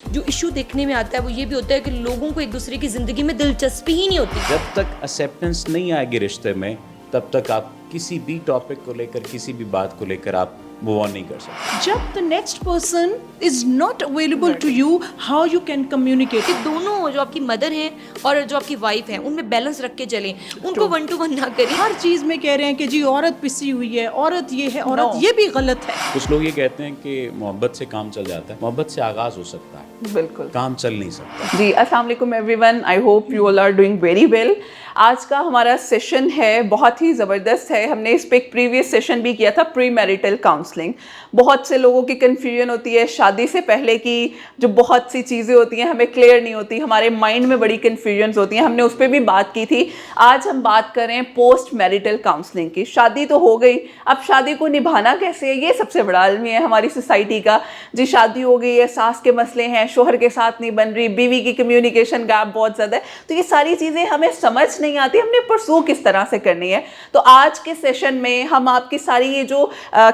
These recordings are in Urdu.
جو ایشو دیکھنے میں آتا ہے وہ یہ بھی ہوتا ہے کہ لوگوں کو ایک دوسرے کی زندگی میں دلچسپی ہی نہیں ہوتی. جب تک ایکسیپٹنس نہیں آئے گی رشتے میں تب تک آپ کسی بھی ٹاپک کو لے کر کسی بھی بات کو لے کر آپ موو آن نہیں کر سکتے. جب the next person is not available to you, how you can communicate. کہ دونوں جو آپ کی مدر ہیں اور جو آپ کی وائف ہیں ان میں بیلنس رکھ کے چلیں, ان کو 1 to 1 نہ کریں. ہر چیز میں کہہ رہے ہیں کہ جی عورت پسی ہوئی ہے, عورت یہ ہے, عورت یہ بھی غلط ہے. کچھ لوگ یہ کہتے ہیں کہ محبت سے کام چل جاتا ہے. محبت سے آغاز ہو سکتا ہے, بالکل کام چل نہیں سکتا. جی. السلام علیکم everyone, I hope you all are doing very well. آج کا ہمارا سیشن ہے بہت ہی زبردست ہے. ہم نے اس پہ ایک پریویس سیشن بھی کیا تھا, پری میریٹل کاؤنسلنگ. بہت سے لوگوں کی کنفیوژن ہوتی ہے شادی سے پہلے کی, جو بہت سی چیزیں ہوتی ہیں ہمیں کلیئر نہیں ہوتی, ہمارے مائنڈ میں بڑی کنفیوژنز ہوتی ہیں. ہم نے اس پہ بھی بات کی تھی. آج ہم بات کریں پوسٹ میریٹل کاؤنسلنگ کی. شادی تو ہو گئی, اب شادی کو نبھانا کیسے ہے, یہ سب سے بڑا المیہ ہے ہماری سوسائٹی کا. جی شادی ہو گئی ہے, ساس کے مسئلے ہیں, شوہر کے ساتھ نہیں بن رہی, بیوی کی کمیونیکیشن گیپ بہت زیادہ ہے, تو یہ ساری چیزیں ہمیں سمجھ نہیں آتی, ہم نے پرسو کس طرح سے کرنی ہے. تو آج کے سیشن میں ہم آپ کی ساری یہ جو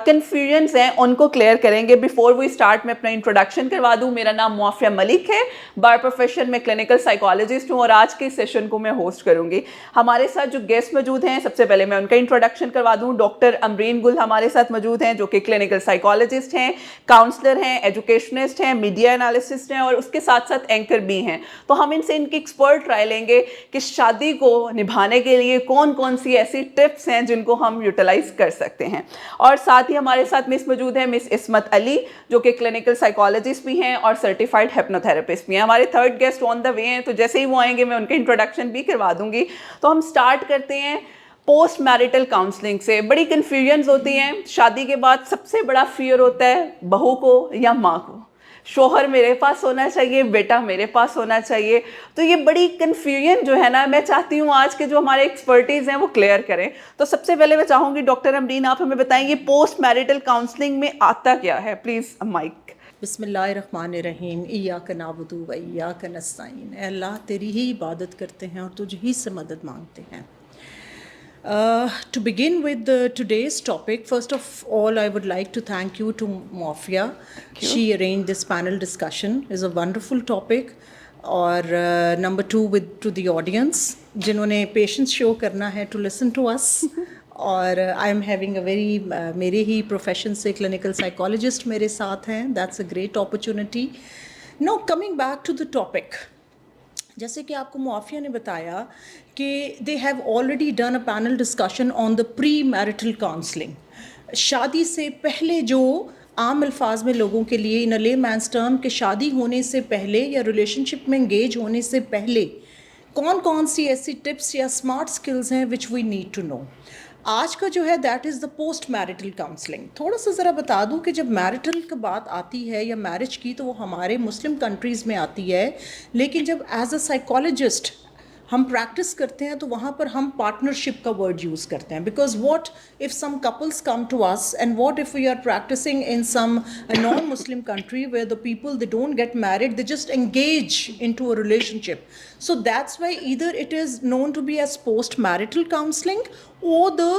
کنفیوژنس ہیں ان کو کلیئر کریں گے. بیفور وی اسٹارٹ میں اپنا انٹروڈکشن کروا دوں. میرا نام معافیہ ملک ہے, بار پروفیشن میں کلینکل سائیکالوجسٹ ہوں, اور آج کے سیشن کو میں ہوسٹ کروں گی. ہمارے ساتھ جو گیسٹ موجود ہیں, سب سے پہلے میں ان کا انٹروڈکشن کروا دوں. ڈاکٹر امرین گل ہمارے ساتھ موجود ہیں, جو کہ کلینکل سائیکالوجسٹ ہیں, کاؤنسلر ہیں, ایجوکیشنسٹ ہیں, میڈیا انالیسسٹ ہیں, اور اس کے ساتھ ساتھ اینکر بھی ہیں. تو ہم ان سے ان کی ایکسپرٹ رائے لیں گے کہ شادی کو نبھانے کے لیے کون کون سی ایسی ٹپس ہیں جن کو ہم یوٹیلائز کر سکتے ہیں. اور ساتھ ہی ہمارے ساتھ مس موجود ہیں مس عصمت علی, جو کہ کلینکل سائیکالوجسٹ بھی ہیں اور سرٹیفائڈ ہپنوتھراپسٹ بھی ہیں. ہمارے تھرڈ گیسٹ آن دا وے ہیں, تو جیسے ہی وہ آئیں گے میں ان کا انٹروڈکشن بھی کروا دوں گی. تو ہم سٹارٹ کرتے ہیں پوسٹ میریٹل کاؤنسلنگ سے. بڑی کنفیوژنز ہوتی ہیں. شادی کے بعد سب سے بڑا فیئر ہوتا ہے بہو کو یا ماں کو, شوہر میرے پاس ہونا چاہیے, بیٹا میرے پاس ہونا چاہیے. تو یہ بڑی کنفیوژن جو ہے نا, میں چاہتی ہوں آج کے جو ہمارے ایکسپرٹیز ہیں وہ کلیئر کریں. تو سب سے پہلے میں چاہوں گی ڈاکٹر امرین, آپ ہمیں بتائیں یہ پوسٹ میریٹل کاؤنسلنگ میں آتا کیا ہے, پلیز مائک. بسم اللہ الرحمن الرحیم. ایاک نعبد و ایاک نستعین. اے اللہ تیری ہی عبادت کرتے ہیں اور تجھ ہی سے مدد مانگتے ہیں. To begin with today's topic, first of all, I would like to thank you to Muafia. She arranged this panel discussion. It's a wonderful topic. اور number two, to the audience, جنہوں نے patience show کرنا ہے to listen to us. اور I am having a very میرے ہی profession سے clinical psychologist میرے ساتھ ہیں. That's a great opportunity. Now coming back to the topic. جیسے کہ آپ کو معافیہ نے بتایا کہ they have already done a panel discussion on the premarital counselling. شادی سے پہلے جو عام الفاظ میں لوگوں کے لیے ان اے لے مینس ٹرم کہ شادی ہونے سے پہلے یا ریلیشن شپ میں انگیج ہونے سے پہلے کون کون سی ایسی ٹپس یا اسمارٹ اسکلز ہیں وچ وی نیڈ ٹو نو. آج کا جو ہے that is the post marital counselling. تھوڑا سا ذرا بتا دوں کہ جب میرٹل کی بات آتی ہے یا میرج کی تو وہ ہمارے مسلم کنٹریز میں آتی ہے, لیکن جب ایز اے سائیکالوجسٹ ہم پریکٹس کرتے ہیں تو وہاں پر ہم پارٹنرشپ کا ورڈ یوز کرتے ہیں. Because what if some couples come to us and what if we are practising in some non Muslim country where the people they don't get married, they just engage into a relationship. So that's why either it is known to be as post marital counseling or the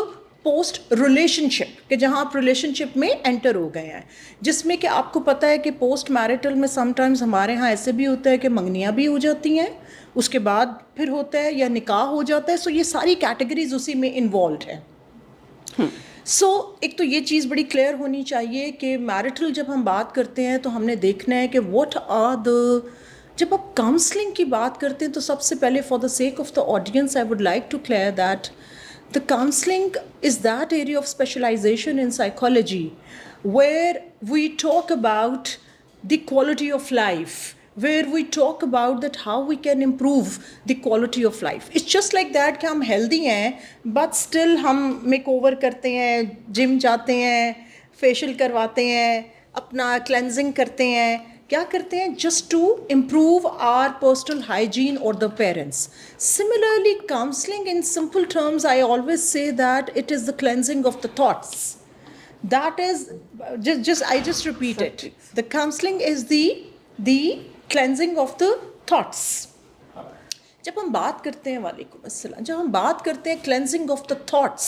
post relationship, کہ جہاں آپ ریلیشن شپ میں انٹر ہو گئے ہیں, جس میں کہ آپ کو پتہ ہے کہ پوسٹ میرٹل میں سم ٹائمز ہمارے ہاں ایسے بھی ہوتا ہے کہ منگنیاں بھی ہو جاتی ہیں, اس کے بعد پھر ہوتا ہے یا نکاح ہو جاتا ہے. سو یہ ساری کیٹیگریز اسی میں انوالوڈ ہیں. سو ایک تو یہ چیز بڑی کلیئر ہونی چاہیے کہ میرٹل جب ہم بات کرتے ہیں تو ہم نے دیکھنا ہے کہ واٹ آر دا, جب آپ کاؤنسلنگ کی بات کرتے ہیں تو سب سے پہلے for the sake of the audience I would like to clear that the counseling is that area of specialization in psychology where we talk about the quality of life, where we talk about that how we can improve the quality of life. It's just like that کہ ہم healthy ہیں but still ہم میک اوور کرتے ہیں, جم جاتے ہیں, فیشیل کرواتے ہیں, اپنا کلینزنگ کرتے ہیں, کیا کرتے ہیں just to improve our personal hygiene اور the parents. Similarly counselling in simple terms I always say that it is the cleansing of the thoughts. That is just repeat it. The counseling is the cleansing of the thoughts. جب ہم بات کرتے ہیں, وعلیکم السلام, جب ہم بات کرتے ہیں cleansing of the thoughts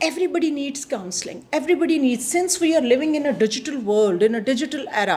everybody needs counseling. Everybody needs, since we are living in a digital world, in a digital era,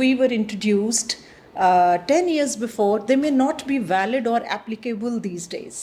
we were introduced 10 years before, they may not be valid or applicable these days.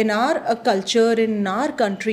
in our culture, in our country,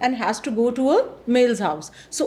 and has to go to a male's house. So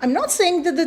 I'm not saying that the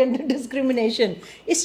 gender discrimination. It's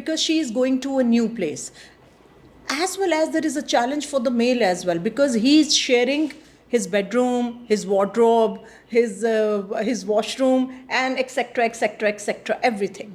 because she is going to a new place. As well as there is a challenge for the male as well, because he is sharing his bedroom, his wardrobe, his washroom and etc. everything.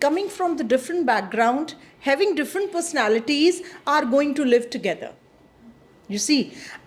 coming from the different background, having different personalities, are going to live together. You see,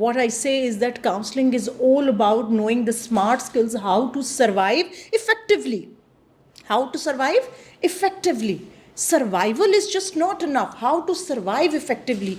What I say is that counseling is all about knowing the smart skills, how to survive effectively. How to survive effectively. Survival is just not enough. How to survive effectively.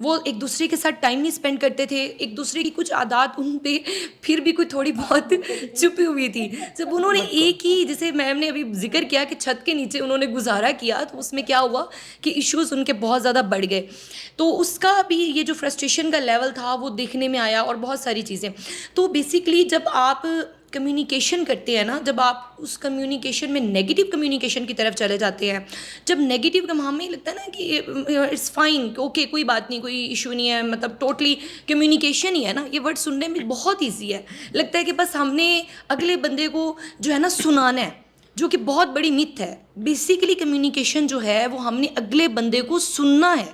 وہ ایک دوسرے کے ساتھ ٹائم نہیں اسپینڈ کرتے تھے, ایک دوسرے کی کچھ عادات ان پہ پھر بھی کوئی تھوڑی بہت چھپی ہوئی تھی. جب انہوں نے ایک ہی, جیسے میم نے ابھی ذکر کیا کہ چھت کے نیچے انہوں نے گزارا کیا, تو اس میں کیا ہوا کہ ایشوز ان کے بہت زیادہ بڑھ گئے. تو اس کا بھی یہ جو فرسٹریشن کا لیول تھا وہ دیکھنے میں آیا, اور بہت ساری چیزیں. تو بیسیکلی جب آپ کمیونیکیشن کرتے ہیں نا, جب آپ اس کمیونیکیشن میں نیگیٹو کمیونیکیشن کی طرف چلے جاتے ہیں, جب نیگیٹو کا ہمیں لگتا ہے نا کہ اٹس فائن, اوکے کوئی بات نہیں, کوئی ایشو نہیں ہے, مطلب ٹوٹلی کمیونیکیشن ہی ہے نا, یہ ورڈ سننے میں بہت ایزی ہے, لگتا ہے کہ بس ہم نے اگلے بندے کو جو ہے نا سنانا ہے, جو کہ بہت بڑی متھ ہے. بیسیکلی کمیونیکیشن جو ہے وہ ہم نے اگلے بندے کو سننا ہے.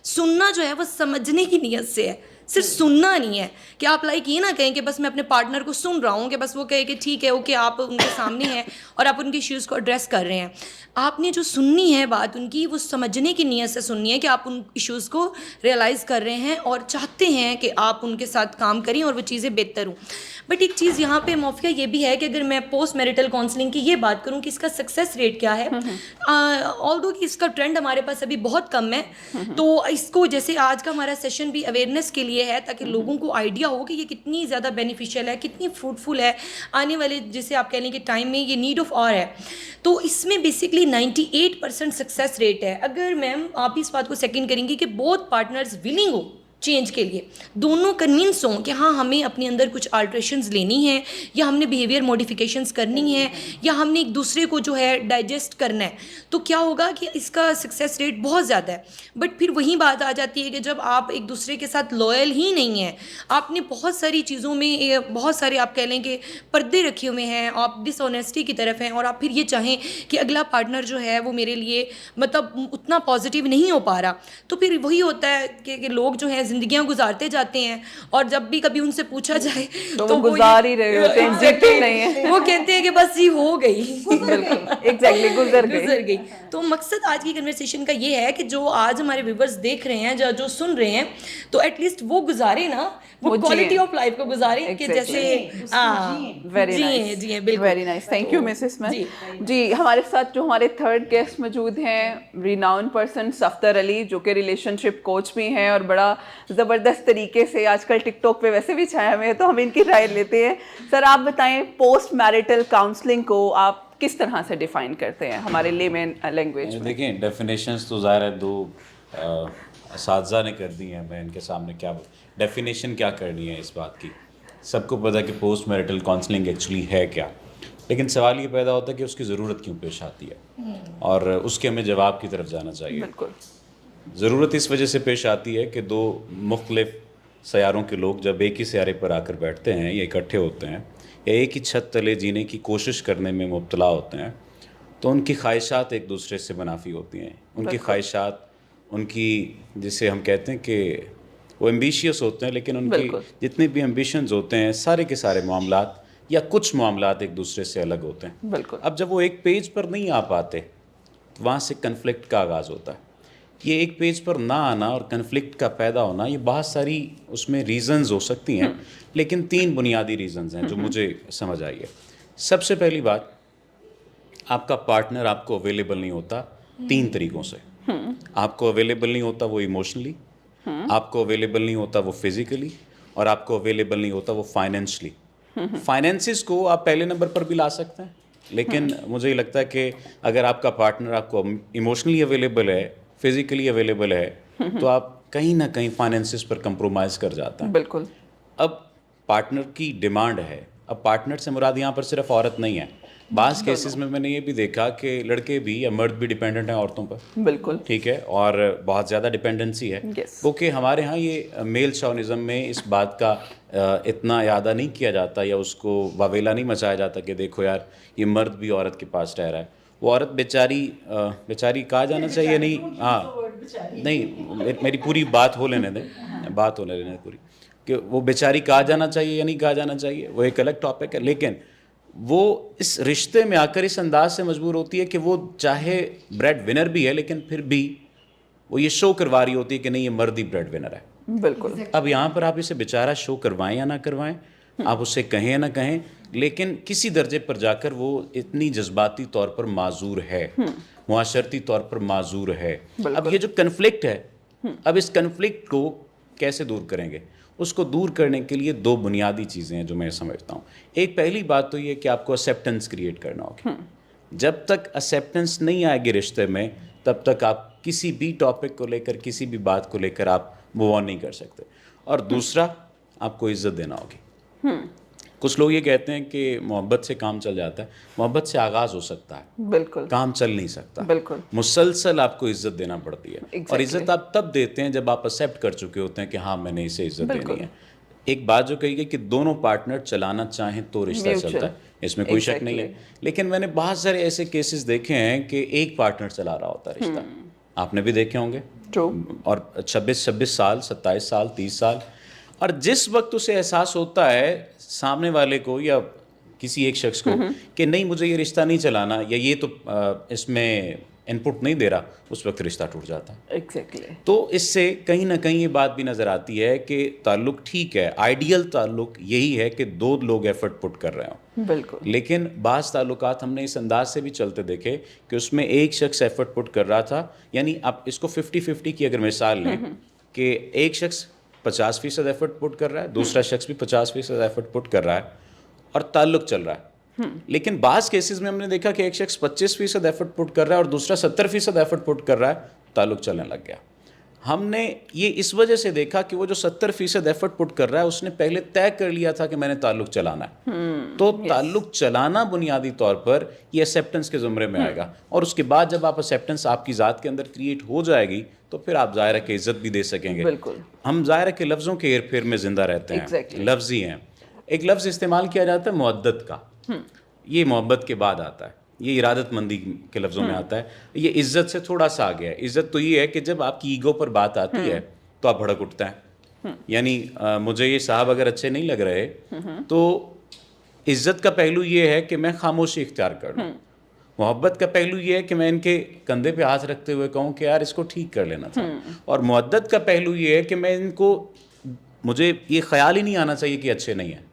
سننا جو ہے وہ سمجھنے کی نیت سے ہے, صرف سننا نہیں ہے کہ آپ لائک یہ نہ کہیں کہ بس میں اپنے پارٹنر کو سن رہا ہوں, کہ بس وہ کہے کہ ٹھیک ہے اوکے آپ ان کے سامنے ہیں اور آپ ان کی ایشوز کو ایڈریس کر رہے ہیں. آپ نے جو سننی ہے بات ان کی, وہ سمجھنے کی نیت سے سننی ہے کہ آپ ان ایشوز کو ریئلائز کر رہے ہیں اور چاہتے ہیں کہ آپ ان کے ساتھ کام کریں اور وہ چیزیں بہتر ہوں. بٹ ایک چیز یہاں پہ موفیہ یہ بھی ہے کہ اگر میں پوسٹ میرٹل کاؤنسلنگ کی یہ بات کروں کہ اس کا سکسیس ریٹ کیا ہے, آلدو کہ اس کا ٹرینڈ ہمارے پاس ابھی بہت کم ہے, تو اس کو جیسے آج کا ہمارا سیشن بھی اویئرنیس کے لیے ہے, تاکہ لوگوں کو آئیڈیا ہو کہ یہ کتنی زیادہ بینیفیشیل ہے, کتنی فروٹفل ہے آنے والے جیسے آپ کہہ لیں کہ ٹائم میں یہ نیڈ آف آر ہے. تو اس میں بیسکلی 98% سکسیس ریٹ ہے. اگر میم آپ اس بات کو سیکنڈ کریں گی کہ بوتھ پارٹنرز ولنگ ہو چینج کے لیے, دونوں کنوینس ہوں کہ ہاں ہمیں اپنے اندر کچھ آلٹریشنز لینی ہیں, یا ہم نے بیہیویئر موڈیفیکیشنز کرنی ہیں, یا ہم نے ایک دوسرے کو جو ہے ڈائجسٹ کرنا ہے, تو کیا ہوگا کہ اس کا سکسیس ریٹ بہت زیادہ ہے. بٹ پھر وہی بات آ جاتی ہے کہ جب آپ ایک دوسرے کے ساتھ لوئل ہی نہیں ہیں, آپ نے بہت ساری چیزوں میں بہت سارے آپ کہہ لیں کہ پردے رکھے ہوئے ہیں, آپ ڈس آنیسٹی کی طرف ہیں, اور آپ پھر یہ چاہیں کہ اگلا پارٹنر جو ہے وہ میرے لیے مطلب اتنا پازیٹیو نہیں ہو پا رہا, تو پھر وہی ہوتا ہے کہ لوگ جو ہیں زندگیاں گزارتے جاتے ہیں, اور جب بھی کبھی ان سے پوچھا جائے تو وہ گزار ہی رہے ہوتے ہیں, جیتے نہیں ہیں. وہ کہتے ہیں کہ بس یہ ہو گئی, بالکل ایگزیکٹلی گزر گئی. تو مقصد آج کی کنورسیشن کا یہ ہے کہ جو آج ہمارے ویورز دیکھ رہے ہیں, جو سن رہے ہیں, تو ایٹ لیسٹ وہ گزارے نا, وہ کوالٹی آف لائف کو گزارے کہ جیسے جی بالکل. Very nice, thank you Mrs مین. جی ہمارے ساتھ جو ہمارے تھرڈ گیسٹ موجود ہیں, ریناؤنڈ پرسن صفدر علی, جو کہ ریلیشن شپ کوچ بھی ہیں اور بڑا زبردست طریقے سے آج کل ٹک ٹاک پہ ویسے بھی چھایا ہوئے ہیں, تو ہم ان کی رائے لیتے ہیں. سر آپ بتائیں, پوسٹ میرٹل کاؤنسلنگ کو آپ کس طرح سے ڈیفائن کرتے ہیں ہمارے لے مین لینگویج میں؟ دیکھیں ڈیفینیشنز تو ظاہر ہے دو اساتذہ نے کر دی ہیں, میں ان کے سامنے کیا ڈیفینیشن کیا کرنی ہے اس بات کی. سب کو پتہ ہے کہ پوسٹ میرٹل کاؤنسلنگ ایکچولی ہے کیا, لیکن سوال یہ پیدا ہوتا ہے کہ اس کی ضرورت کیوں پیش آتی ہے, اور اس کے ہمیں جواب کی طرف جانا چاہیے. بالکل. ضرورت اس وجہ سے پیش آتی ہے کہ دو مختلف سیاروں کے لوگ جب ایک ہی سیارے پر آ کر بیٹھتے ہیں یا اکٹھے ہوتے ہیں یا ایک ہی چھت تلے جینے کی کوشش کرنے میں مبتلا ہوتے ہیں, تو ان کی خواہشات ایک دوسرے سے منافی ہوتی ہیں. ان کی خواہشات, ان کی جسے ہم کہتے ہیں کہ وہ ایمبیشیس ہوتے ہیں, لیکن ان کی جتنے بھی ایمبیشنز ہوتے ہیں سارے کے سارے معاملات یا کچھ معاملات ایک دوسرے سے الگ ہوتے ہیں. بالکل. اب جب وہ ایک پیج پر نہیں آ پاتے تو وہاں سے کنفلکٹ کا آغاز ہوتا ہے. یہ ایک پیج پر نہ آنا اور کنفلکٹ کا پیدا ہونا, یہ بہت ساری اس میں ریزنز ہو سکتی ہیں, لیکن 3 بنیادی ریزنز ہیں جو مجھے سمجھ آئی ہے. سب سے پہلی بات, آپ کا پارٹنر آپ کو اویلیبل نہیں ہوتا 3 طریقوں سے. آپ کو اویلیبل نہیں ہوتا وہ ایموشنلی, آپ کو اویلیبل نہیں ہوتا وہ فزیکلی, اور آپ کو اویلیبل نہیں ہوتا وہ فائنینشلی. فائنینسز کو آپ پہلے نمبر پر بھی لا سکتے ہیں, لیکن مجھے یہ لگتا ہے کہ اگر آپ کا پارٹنر آپ کو ایموشنلی اویلیبل ہے, فزیکلی اویلیبل ہے, تو آپ کہیں نہ کہیں فائنینسز پر کمپرومائز کر جاتا ہے. بالکل. اب پارٹنر کی ڈیمانڈ ہے, اب پارٹنر سے مراد یہاں پر صرف عورت نہیں ہے. بعض کیسز میں نے یہ بھی دیکھا کہ لڑکے بھی یا مرد بھی ڈیپینڈنٹ ہیں عورتوں پر. بالکل. ٹھیک ہے, اور بہت زیادہ ڈیپینڈنسی ہے, کیونکہ ہمارے ہاں یہ میل شاونزم میں اس بات کا اتنا اعادہ نہیں کیا جاتا یا اس کو واویلا نہیں مچایا جاتا کہ دیکھو یار یہ مرد بھی عورت کے پاس رہ رہا ہے. وہ عورت بیچاری کہا جانا چاہیے نہیں, ہاں نہیں میری پوری بات ہو لینے دیں پوری, کہ وہ بیچاری کہا جانا چاہیے یا نہیں کہا جانا چاہیے, وہ ایک الگ ٹاپک ہے. لیکن وہ اس رشتے میں آ کر اس انداز سے مجبور ہوتی ہے کہ وہ چاہے بریڈ ونر بھی ہے, لیکن پھر بھی وہ یہ شو کروا رہی ہوتی ہے کہ نہیں یہ مرد ہی بریڈ ونر ہے. بالکل. اب یہاں پر آپ اسے بیچارہ شو کروائیں یا نہ کروائیں, آپ اسے کہیں یا نہ کہیں, لیکن کسی درجے پر جا کر وہ اتنی جذباتی طور پر معذور ہے, معاشرتی طور پر معذور ہے. اب یہ جو کنفلکٹ ہے اب اس کنفلکٹ کو کیسے دور کریں گے؟ اس کو دور کرنے کے لیے دو بنیادی چیزیں ہیں جو میں سمجھتا ہوں. ایک پہلی بات تو یہ کہ آپ کو ایکسیپٹنس کریٹ کرنا ہوگی. جب تک ایکسیپٹنس نہیں آئے گی رشتے میں تب تک آپ کسی بھی ٹاپک کو لے کر کسی بھی بات کو لے کر آپ موو آن نہیں کر سکتے. اور دوسرا آپ کو عزت دینا ہوگی. کچھ لوگ یہ کہتے ہیں کہ محبت سے کام چل جاتا ہے. محبت سے آغاز ہو سکتا ہے, بالکل کام چل نہیں سکتا. بالکل مسلسل آپ کو عزت دینا پڑتی ہے. اور عزت آپ تب دیتے ہیں جب آپ ایکسیپٹ کر چکے ہوتے ہیں کہ ہاں میں نے اسے عزت دینی ہے. ایک بات جو کہی گئی کہ دونوں پارٹنر چلانا چاہیں تو رشتہ چلتا ہے, اس میں کوئی شک نہیں ہے. لیکن میں نے بہت سارے ایسے کیسز دیکھے ہیں کہ ایک پارٹنر چلا رہا ہوتا ہے رشتہ. آپ نے بھی دیکھے ہوں گے. اور 26 سال 27 سال 30 سال, اور جس وقت اسے احساس ہوتا ہے سامنے والے کو یا کسی ایک شخص کو کہ نہیں مجھے یہ رشتہ نہیں چلانا یا یہ تو اس میں ان پٹ نہیں دے رہا, اس وقت رشتہ ٹوٹ جاتا ہے. ایگزیکٹلی. تو اس سے کہیں نہ کہیں یہ بات بھی نظر آتی ہے کہ تعلق ٹھیک ہے, آئیڈیل تعلق یہی ہے کہ دو لوگ ایفرٹ پٹ کر رہے ہوں. بالکل. لیکن بعض تعلقات ہم نے اس انداز سے بھی چلتے دیکھے کہ اس میں ایک شخص ایفرٹ پٹ کر رہا تھا, یعنی آپ اس کو 50-50 کی اگر مثال لیں کہ ایک شخص 50% ایفرٹ پٹ کر رہا ہے, دوسرا شخص بھی 50% ایفرٹ پٹ کر رہا ہے اور تعلق چل رہا ہے. لیکن بعض کیسز میں ہم نے دیکھا کہ ایک شخص 25% ایفرٹ پٹ کر رہا ہے اور دوسرا 70% ایفرٹ پٹ کر رہا ہے, تعلق چلنے لگ گیا. ہم نے یہ اس وجہ سے دیکھا کہ وہ جو 70% ایفرٹ پٹ کر رہا ہے اس نے پہلے طے کر لیا تھا کہ میں نے تعلق چلانا ہے. تو تعلق چلانا بنیادی طور پر یہ ایکسیپٹنس کے زمرے میں آئے گا, اور اس کے بعد جب آپ ایکسیپٹنس آپ کی ذات کے اندر کریٹ ہو جائے گی تو پھر آپ ظاہر ہے کہ عزت بھی دے سکیں گے. بالکل. ہم ظاہر ہے کہ لفظوں کے ہیر پھیر میں زندہ رہتے ہیں. لفظ ہی ہیں. ایک لفظ استعمال کیا جاتا ہے مودت کا, یہ محبت کے بعد آتا ہے, یہ ارادت مندی کے لفظوں میں آتا ہے. یہ عزت سے تھوڑا سا آگیا ہے. عزت تو یہ ہے کہ جب آپ کی ایگو پر بات آتی ہے تو آپ بھڑک اٹھتے ہیں. یعنی مجھے یہ صاحب اگر اچھے نہیں لگ رہے تو عزت کا پہلو یہ ہے کہ میں خاموشی اختیار کر لوں. محبت کا پہلو یہ ہے کہ میں ان کے کندھے پہ ہاتھ رکھتے ہوئے کہوں کہ یار اس کو ٹھیک کر لینا تھا. اور مودت کا پہلو یہ ہے کہ میں ان کو, مجھے یہ خیال ہی نہیں آنا چاہیے کہ اچھے نہیں ہیں.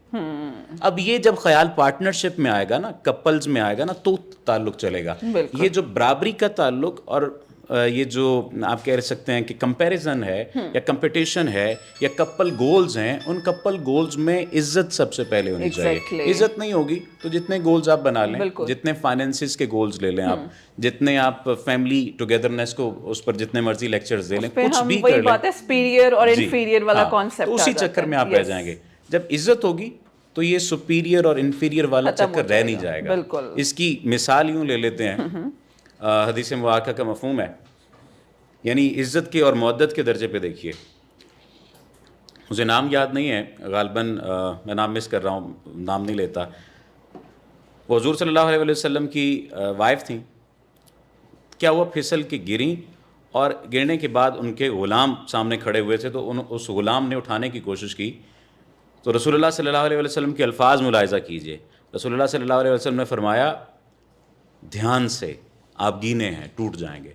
اب یہ جب خیال پارٹنرشپ میں آئے گا نا, کپلز میں آئے گا نا, تو تعلق چلے گا. یہ جو برابری کا تعلق اور یہ جو آپ کہہ سکتے ہیں کہ کمپیریزن ہے یا کمپٹیشن ہے یا کپل گولز ہیں, ان کپل گولز میں عزت سب سے پہلے ہونی چاہیے. عزت نہیں ہوگی تو جتنے گولز آپ بنا لیں, جتنے فائنینسز کے گولز لے لیں آپ, جتنے آپ فیملی ٹوگیدرنیس کو اس پر جتنے مرضی لیکچرز دے لیں, کچھ بھی کر لیں, سپیریئر اور انفیریئر والا کانسیپٹ تو اسی چکر میں آپ رہ جائیں گے. جب عزت ہوگی تو یہ سپیریئر اور انفیریئر والا چکر رہ نہیں جائے گا. اس کی مثال یوں لے لیتے ہیں, حدیث مبارکہ کا مفہوم ہے, یعنی عزت کے اور مودت کے درجے پہ دیکھیے. مجھے نام یاد نہیں ہے, غالباً میں نام مس کر رہا ہوں, نام نہیں لیتا. وہ حضور صلی اللہ علیہ وسلم کی وائف تھیں. کیا ہوا, پھسل کے گریں اور گرنے کے بعد ان کے غلام سامنے کھڑے ہوئے تھے, تو اس غلام نے اٹھانے کی کوشش کی. تو رسول اللہ صلی اللہ علیہ وسلم کے الفاظ ملاحظہ کیجئے. رسول اللہ صلی اللہ علیہ وسلم نے فرمایا دھیان سے, آپ گینے ہیں, ٹوٹ جائیں گے.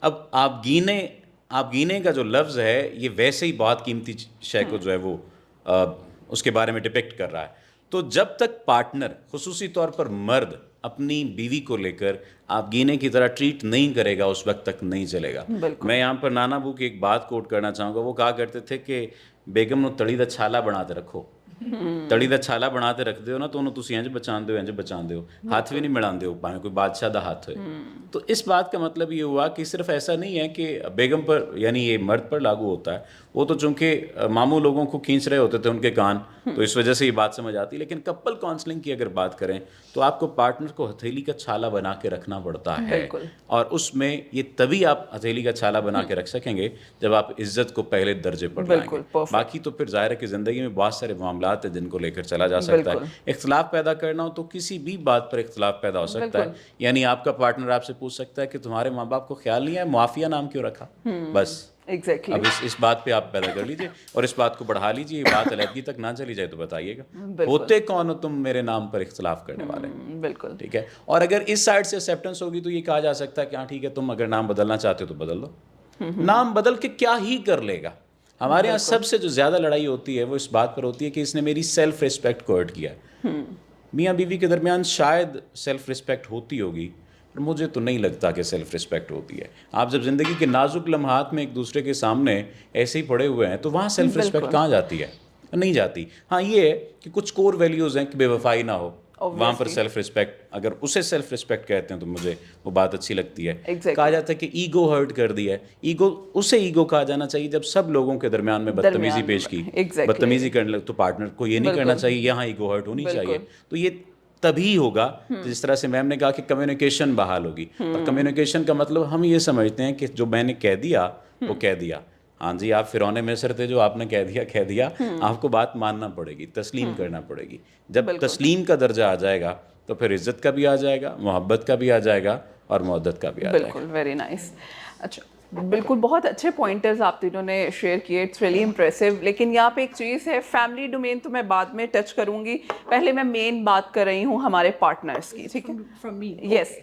اب آپ گینے کا جو لفظ ہے یہ ویسے ہی بہت قیمتی شے کو جو ہے وہ اس کے بارے میں ڈپکٹ کر رہا ہے. تو جب تک پارٹنر, خصوصی طور پر مرد, اپنی بیوی کو لے کر آپ گینے کی طرح ٹریٹ نہیں کرے گا اس وقت تک نہیں چلے گا. میں یہاں پر نانا ابو کی ایک بات کوٹ کرنا چاہوں گا. وہ کہا کرتے تھے کہ بیگم نو تڑی دا چھالا بناتے رکھو, تڑی دا چھالا بناتے رکھ دیو نا تو انہوں تسی انج بچان دیو, ہاتھ بھی نہیں مڑان دیو پاویں کوئی بادشاہ دا ہاتھ ہوئے. تو اس بات کا مطلب یہ ہوا کہ صرف ایسا نہیں ہے کہ بیگم پر, یعنی یہ مرد پر لاگو ہوتا ہے. وہ تو چونکہ ماموں لوگوں کو کھینچ رہے ہوتے تھے ان کے کان, تو اس وجہ سے یہ بات سمجھ آتی. لیکن کپل کاؤنسلنگ کی اگر بات کریں تو آپ کو پارٹنر کو ہتھیلی کا چھالا بنا کے رکھنا پڑتا ہے. اور اس میں یہ تبھی آپ ہتھیلی کا چھالا بنا کے رکھ سکیں گے جب آپ عزت کو پہلے درجے پر لائیں گے. باقی تو پھر ظاہر ہے کہ زندگی میں بہت سارے معاملات ہیں جن کو لے کر چلا جا سکتا ہے. اختلاف پیدا کرنا ہو تو کسی بھی بات پر اختلاف پیدا ہو سکتا ہے. یعنی آپ کا پارٹنر آپ سے پوچھ سکتا ہے کہ تمہارے ماں باپ کو خیال نہیں ہے معافیہ نام کیوں رکھا, بس ایگزیکٹلی. اب اس بات پہ آپ پیدا کر لیجئے اور اس بات کو بڑھا لیجئے. یہ بات علیحدگی تک نہ چلی جائے تو بتائیے گا, ہوتے کون ہو تم میرے نام پر اختلاف کرنے والے. بالکل ٹھیک ہے. اور اگر اس سائڈ سے ایکسیپٹنس ہوگی تو یہ کہا جا سکتا ہے کہ ہاں ٹھیک ہے, تم اگر نام بدلنا چاہتے ہو تو بدل دو. نام بدل کے کیا ہی کر لے گا. ہمارے یہاں سب سے جو زیادہ لڑائی ہوتی ہے وہ اس بات پر ہوتی ہے کہ اس نے میری سیلف ریسپیکٹ کو ہرٹ کیا ہے. میاں بیوی کے درمیان شاید سیلف ریسپیکٹ ہوتی ہوگی, اور مجھے تو نہیں لگتا کہ سیلف رسپیکٹ ہوتی ہے. آپ جب زندگی کے نازک لمحات میں ایک دوسرے کے سامنے ایسے ہی پڑے ہوئے ہیں تو وہاں سیلف رسپیکٹ کہاں جاتی ہے؟ نہیں جاتی. ہاں یہ ہے کہ کچھ کور ویلیوز ہیں کہ بے وفائی نہ ہو, وہاں پر سیلف رسپیکٹ, اگر اسے سیلف رسپیکٹ کہتے ہیں تو مجھے وہ بات اچھی لگتی ہے. کہا جاتا ہے کہ ایگو ہرٹ کر دیا ہے, ایگو اسے ایگو کہا جانا چاہیے جب سب لوگوں کے درمیان میں بدتمیزی پیش کی. بدتمیزی کرنے لگے تو پارٹنر کو یہ نہیں کرنا چاہیے, یہاں ایگو ہرٹ ہونی چاہیے. تو یہ تبھی ہوگا جس طرح سے میم نے کہا کہ کمیونیکیشن بحال ہوگی. اور کمیونیکیشن کا مطلب ہم یہ سمجھتے ہیں کہ جو میں نے کہہ دیا وہ کہہ دیا. ہاں جی, آپ فرعون مصر تھے, جو آپ نے کہہ دیا, آپ کو بات ماننا پڑے گی, تسلیم کرنا پڑے گی. جب تسلیم کا درجہ آ جائے گا تو پھر عزت کا بھی آ جائے گا, محبت کا بھی آ جائے گا, اور مودت کا بھی آ جائے گا. بالکل, ویری نائس. اچھا, بالکل بہت اچھے پوائنٹرز آپ تینوں نے شیئر کیے, اٹس ریئلی امپریسو. لیکن یہاں پہ ایک چیز ہے, فیملی ڈومین تو میں بعد میں ٹچ کروں گی, پہلے میں مین بات کر رہی ہوں ہمارے پارٹنرس کی. ٹھیک ہے, یس.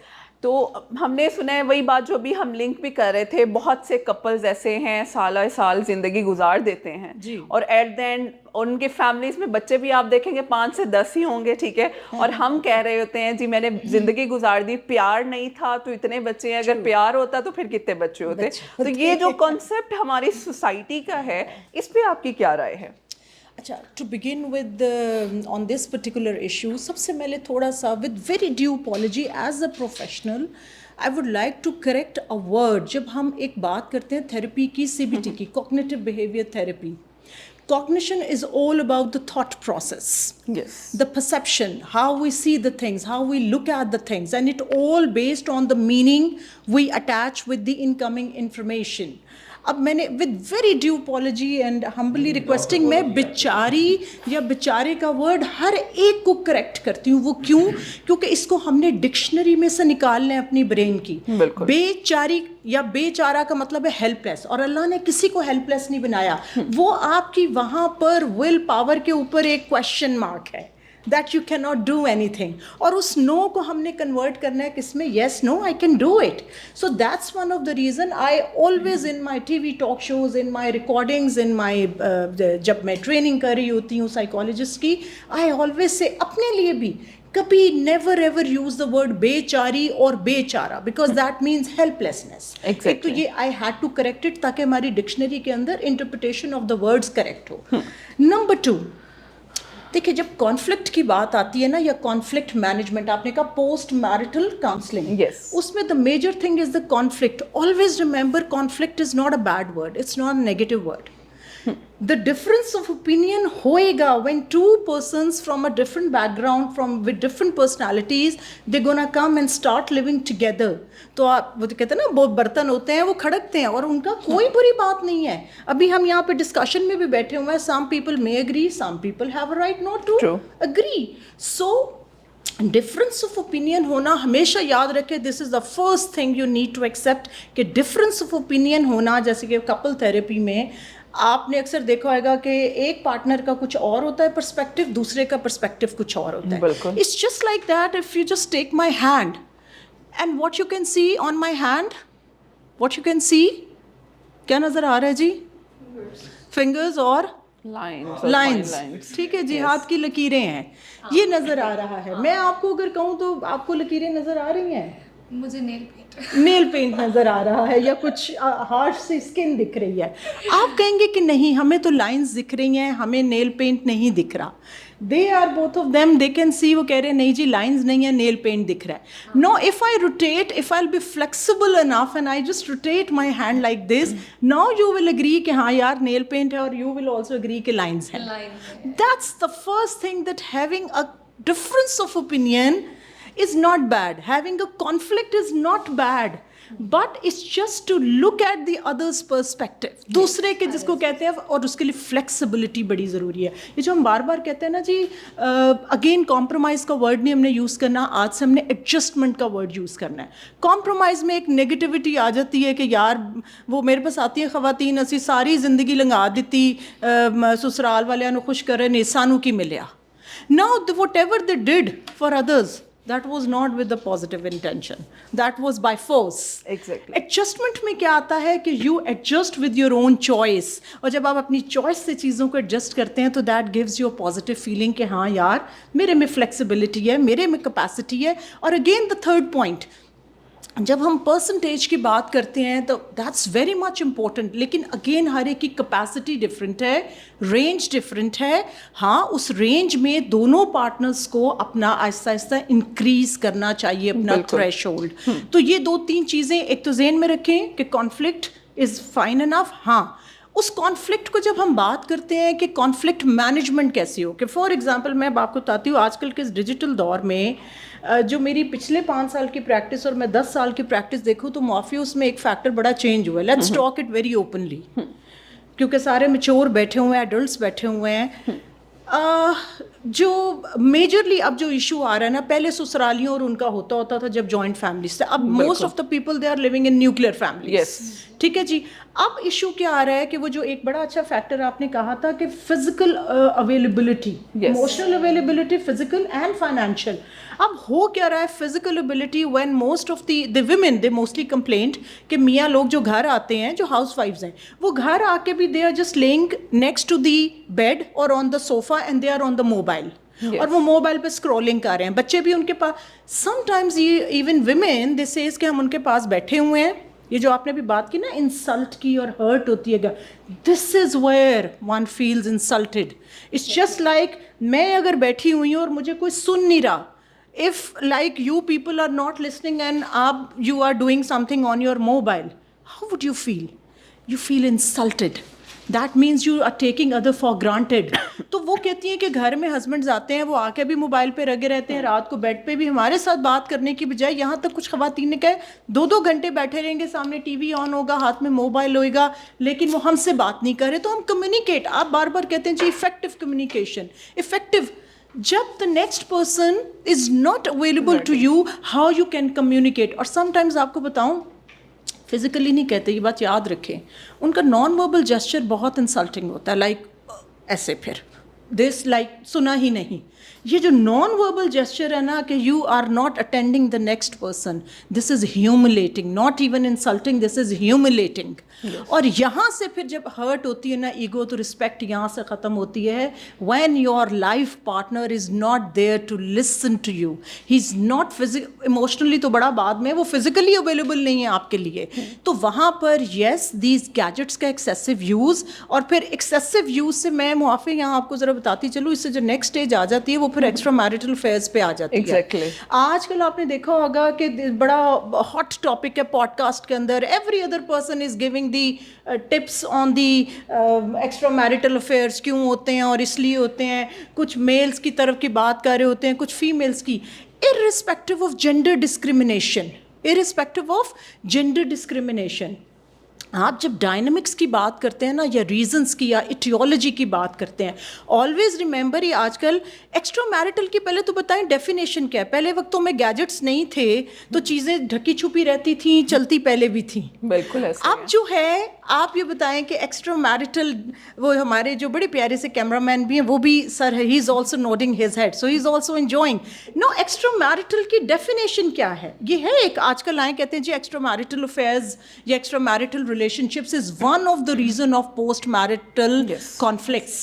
تو ہم نے سنا ہے وہی بات جو بھی ہم لنک بھی کر رہے تھے, بہت سے کپلز ایسے ہیں سالہ سال زندگی گزار دیتے ہیں, اور ایٹ دا اینڈ ان کے فیملیز میں بچے بھی آپ دیکھیں گے 5 سے 10 ہی ہوں گے. ٹھیک ہے, اور ہم کہہ رہے ہوتے ہیں جی میں نے زندگی گزار دی, پیار نہیں تھا تو اتنے بچے ہیں, اگر پیار ہوتا تو پھر کتنے بچے ہوتے. تو یہ جو کانسیپٹ ہماری سوسائٹی کا ہے, اس پہ آپ کی کیا رائے ہے؟ اچھا, to begin with on this particular issue, سب سے پہلے تھوڑا سا with very due apology as a professional I would like to correct a word. جب ہم ایک بات کرتے ہیں تھیراپی کی, CBT کی, cognitive behaviour therapy, cognition is all about the thought process. Yes. The perception, how we see the things, how we look at the things, and it all based on the meaning we attach with the incoming information. اب میں نے with very due apology and humbly requesting, میں بیچاری یا بیچارے کا ورڈ ہر ایک کو کریکٹ کرتی ہوں. وہ کیوں؟ کیونکہ اس کو ہم نے ڈکشنری میں سے نکالنا ہے اپنی برین کی. بیچاری یا بیچارہ کا مطلب ہے ہیلپ لیس, اور اللہ نے کسی کو ہیلپ لیس نہیں بنایا. وہ آپ کی وہاں پر ول پاور کے اوپر ایک کویشچن مارک ہے that you cannot do anything, اور اس نو کو ہم نے کنورٹ کرنا ہے کس میں, yes, no, I can do it. So that's one of the reason I always in my TV talk shows, in my recordings, in my جب میں ٹریننگ کر رہی ہوتی ہوں سائیکالوجسٹ کی, I always say اپنے لیے بھی کبھی never ever use the word بیچاری اور بیچارہ, because that means helplessness. ایک تو یہ I had to correct it تاکہ ہماری ڈکشنری کے اندر interpretation of the words correct who. Number 2, دیکھیں جب کانفلکٹ کی بات آتی ہے نا, یا کانفلکٹ مینجمنٹ, آپ نے کہا پوسٹ میرٹل کاؤنسلنگ, اس میں the major thing is the conflict. Always remember conflict is not a bad word, it's not a negative word. The difference of opinion ہوئے گا when two persons from a different background, with different personalities, they're gonna come and start living together. تو آپ وہ کہتے ہیں نا, وہ برتن ہوتے ہیں وہ کھڑکتے ہیں, اور ان کا کوئی بری بات نہیں ہے. ابھی ہم یہاں پہ ڈسکشن میں بھی بیٹھے ہوئے ہیں, some people may agree, some people have a right not to agree. So difference of opinion ہونا ہمیشہ یاد رکھے, this is the first thing you need to accept, کہ ڈفرینس آف اوپینین ہونا. جیسے کہ کپل تھیراپی میں آپ نے اکثر دیکھا ہوئے گا کہ ایک پارٹنر کا کچھ اور ہوتا ہے پرسپیکٹو, دوسرے کا پرسپیکٹو کچھ اور ہوتا ہے. It's just like that, if you just take my hand and what you can see on my hand, what you can see, کیا نظر آ رہا ہے جی؟ فنگرز اور لائنز. ٹھیک ہے جی, ہاتھ کی لکیریں ہیں, یہ نظر آ رہا ہے. میں آپ کو اگر کہوں تو آپ کو لکیریں نظر آ رہی ہیں؟ مجھے نیل پینٹ نظر آ رہا ہے, یا کچھ ہارش سی اسکن دکھ رہی ہے. آپ کہیں گے کہ نہیں ہمیں تو لائنز دکھ رہی ہیں, ہمیں نیل پینٹ نہیں دکھ رہا. They are both of them, they can see. وہ کہہ رہے ہیں نہیں جی لائنز نہیں ہے, نیل پینٹ دکھ رہا ہے. No, if I rotate, if I'll be flexible enough and I just rotate my hand like this, now you will agree کہ ہاں یار نیل پینٹ ہے, اور you will also agree کہ لائنز ہیں. That's the first thing, that having a difference of opinion is not bad. Having a conflict is not bad. But it's just to look at the other's perspective. دوسرے کے جس کو کہتے ہیں, اور اس کے لیے فلیکسیبلٹی بڑی ضروری ہے. یہ جو ہم بار بار کہتے ہیں نا جی, اگین کمپرومائز کا ورڈ نہیں ہم نے یوز کرنا, آج سے ہم نے ایڈجسٹمنٹ کا ورڈ یوز کرنا ہے. کمپرومائز میں ایک نیگیٹیوٹی آ جاتی ہے کہ یار وہ میرے پاس آتی ہیں خواتین, اسی ساری زندگی لنگا دیتی, سسرال والوں کو خوش کرے نے سانو کی ملیا. Now whatever they did for others, that was not with the positive intention, that was by force. Exactly. Adjustment میں کیا آتا ہے کہ you adjust with your own choice, اور جب آپ اپنی چوائس سے چیزوں کو ایڈجسٹ کرتے ہیں تو that gives you a positive feeling کہ ہاں یار میرے میں flexibility ہے, میرے میں capacity ہے. اور again the third point, جب ہم پرسنٹیج کی بات کرتے ہیں تو دیٹس ویری مچ امپورٹنٹ, لیکن اگین ہر ایک کی کیپیسٹی ڈفرینٹ ہے, رینج ڈفرینٹ ہے. ہاں اس رینج میں دونوں پارٹنرس کو اپنا آہستہ آہستہ انکریز کرنا چاہیے اپنا تھریش ہولڈ. تو یہ 2-3 چیزیں ایک تو ذہن میں رکھیں کہ کانفلکٹ از فائن انف. ہاں اس کانفلکٹ کو جب ہم بات کرتے ہیں کہ کانفلکٹ مینجمنٹ کیسی ہو, کہ فار ایگزامپل میں آپ کو بتاتی ہوں آج کل کے اس ڈیجیٹل دور میں جو میری پچھلے 5 سال کی پریکٹس اور میں 10 سال کی پریکٹس دیکھوں تو معافی اس میں ایک فیکٹر بڑا چینج ہوا ہے. Let's talk it very openly, کیونکہ سارے میچور بیٹھے ہوئے ہیں, ایڈلٹس بیٹھے ہوئے ہیں. جو میجرلی اب جو ایشو آ رہا ہے نا, پہلے سسرالیوں اور ان کا ہوتا تھا جب جوائنٹ فیملیز تھے, اب most of the people they are living in nuclear families. ٹھیک ہے جی. اب ایشو کیا آ رہا ہے کہ وہ جو ایک بڑا اچھا فیکٹر آپ نے کہا تھا کہ physical availability, emotional availability, physical and financial. اب ہو کیا رہا ہے physical ability, when most of the women they mostly complaint کہ میاں لوگ جو گھر آتے ہیں, جو ہاؤس وائفز ہیں, وہ گھر آ کے بھی they are just lying next to the bed اور on the sofa and they are on the mobile, اور وہ موبائل پہ اسکرولنگ کر رہے ہیں. بچے بھی ان کے پاس, سم ٹائمز ایون ویمن دے سیز کہ ہم ان کے پاس بیٹھے ہوئے ہیں. یہ جو آپ نے بھی بات کی نا انسلٹ کی اور ہرٹ ہوتی ہے, this is where one feels insulted. It's just like میں اگر بیٹھی ہوئی ہوں اور مجھے کوئی سن نہیں رہا, if like you people are not listening and you are doing something on your mobile, how would you feel? You feel insulted. That means you are taking other for granted. تو وہ کہتی ہیں کہ گھر میں ہسبینڈز آتے ہیں, وہ آ کے بھی موبائل پہ لگے رہتے ہیں, رات کو بیڈ پہ بھی ہمارے ساتھ بات کرنے کی بجائے, یہاں تک کچھ خواتین نے کہا 2-2 گھنٹے بیٹھے رہیں گے, سامنے ٹی وی آن ہوگا, ہاتھ میں موبائل ہوئے گا, لیکن وہ ہم سے بات نہیں کر رہے. تو ہم کمیونیکیٹ, آپ بار بار کہتے ہیں جی افیکٹو کمیونیکیشن, افیکٹو. جب the next person is not available to you, how you can communicate. اور sometimes آپ کو بتاؤں فزیکلی نہیں کہتے, یہ بات یاد رکھیں, ان کا نان وربل جیسچر بہت انسلٹنگ ہوتا ہے, لائک ایسے پھر دس لائک سنا ہی نہیں. یہ جو نان وربل جیسچر ہے نا کہ you are not attending the next person, this is humiliating, not even insulting, this is humiliating. اور یہاں سے پھر جب ہرٹ ہوتی ہے نا ایگو, تو رسپیکٹ یہاں سے ختم ہوتی ہے. When your life partner is not there to listen to you, he is not emotionally تو بڑا بعد میں, وہ فزیکلی اویلیبل نہیں ہے آپ کے لیے, تو وہاں پر یس دیز گیجٹس کا ایکسیسو یوز. اور پھر ایکسیسو یوز سے میں معافی یہاں آپ کو ذرا بتاتی چلوں, اس سے جو نیکسٹ اسٹیج آ جاتی ہے وہ پھر ایکسٹرا میرٹل افیئرس پہ آ جاتی ہے. آج کل آپ نے دیکھا ہوگا کہ بڑا ہاٹ ٹاپک ہے پوڈ کاسٹ کے اندر, every other person is giving the tips on the extra marital affairs, کیوں ہوتے ہیں اور اس لیے ہوتے ہیں. کچھ میلز کی طرف کی بات کر رہے ہوتے ہیں, کچھ فیمیلز کی, irrespective of gender discrimination, irrespective of gender discrimination. آپ جب ڈائنامکس کی بات کرتے ہیں نا, یا ریزنس کی یا ایٹیولوجی کی بات کرتے ہیں, آلویز ریممبر, یہ آج کل ایکسٹرا میرٹل کی پہلے تو بتائیں ڈیفینیشن کیا ہے. پہلے وقتوں میں گیجٹس نہیں تھے تو چیزیں ڈھکی چھپی رہتی تھیں, چلتی پہلے بھی تھیں. بالکل. اب جو ہے آپ یہ بتائیں کہ ایکسٹرا میرٹل, وہ ہمارے جو بڑے پیارے سے کیمرہ مین بھی ہیں وہ بھی sir he is also nodding his head, so he is also enjoying. No, extra marital کی ڈیفینیشن کیا ہے؟ یہ ہے ایک آج کل آئیں کہتے ہیں جی ایکسٹرا میرٹل افیئرز یا extra marital relationships is one of the reason of post marital conflicts.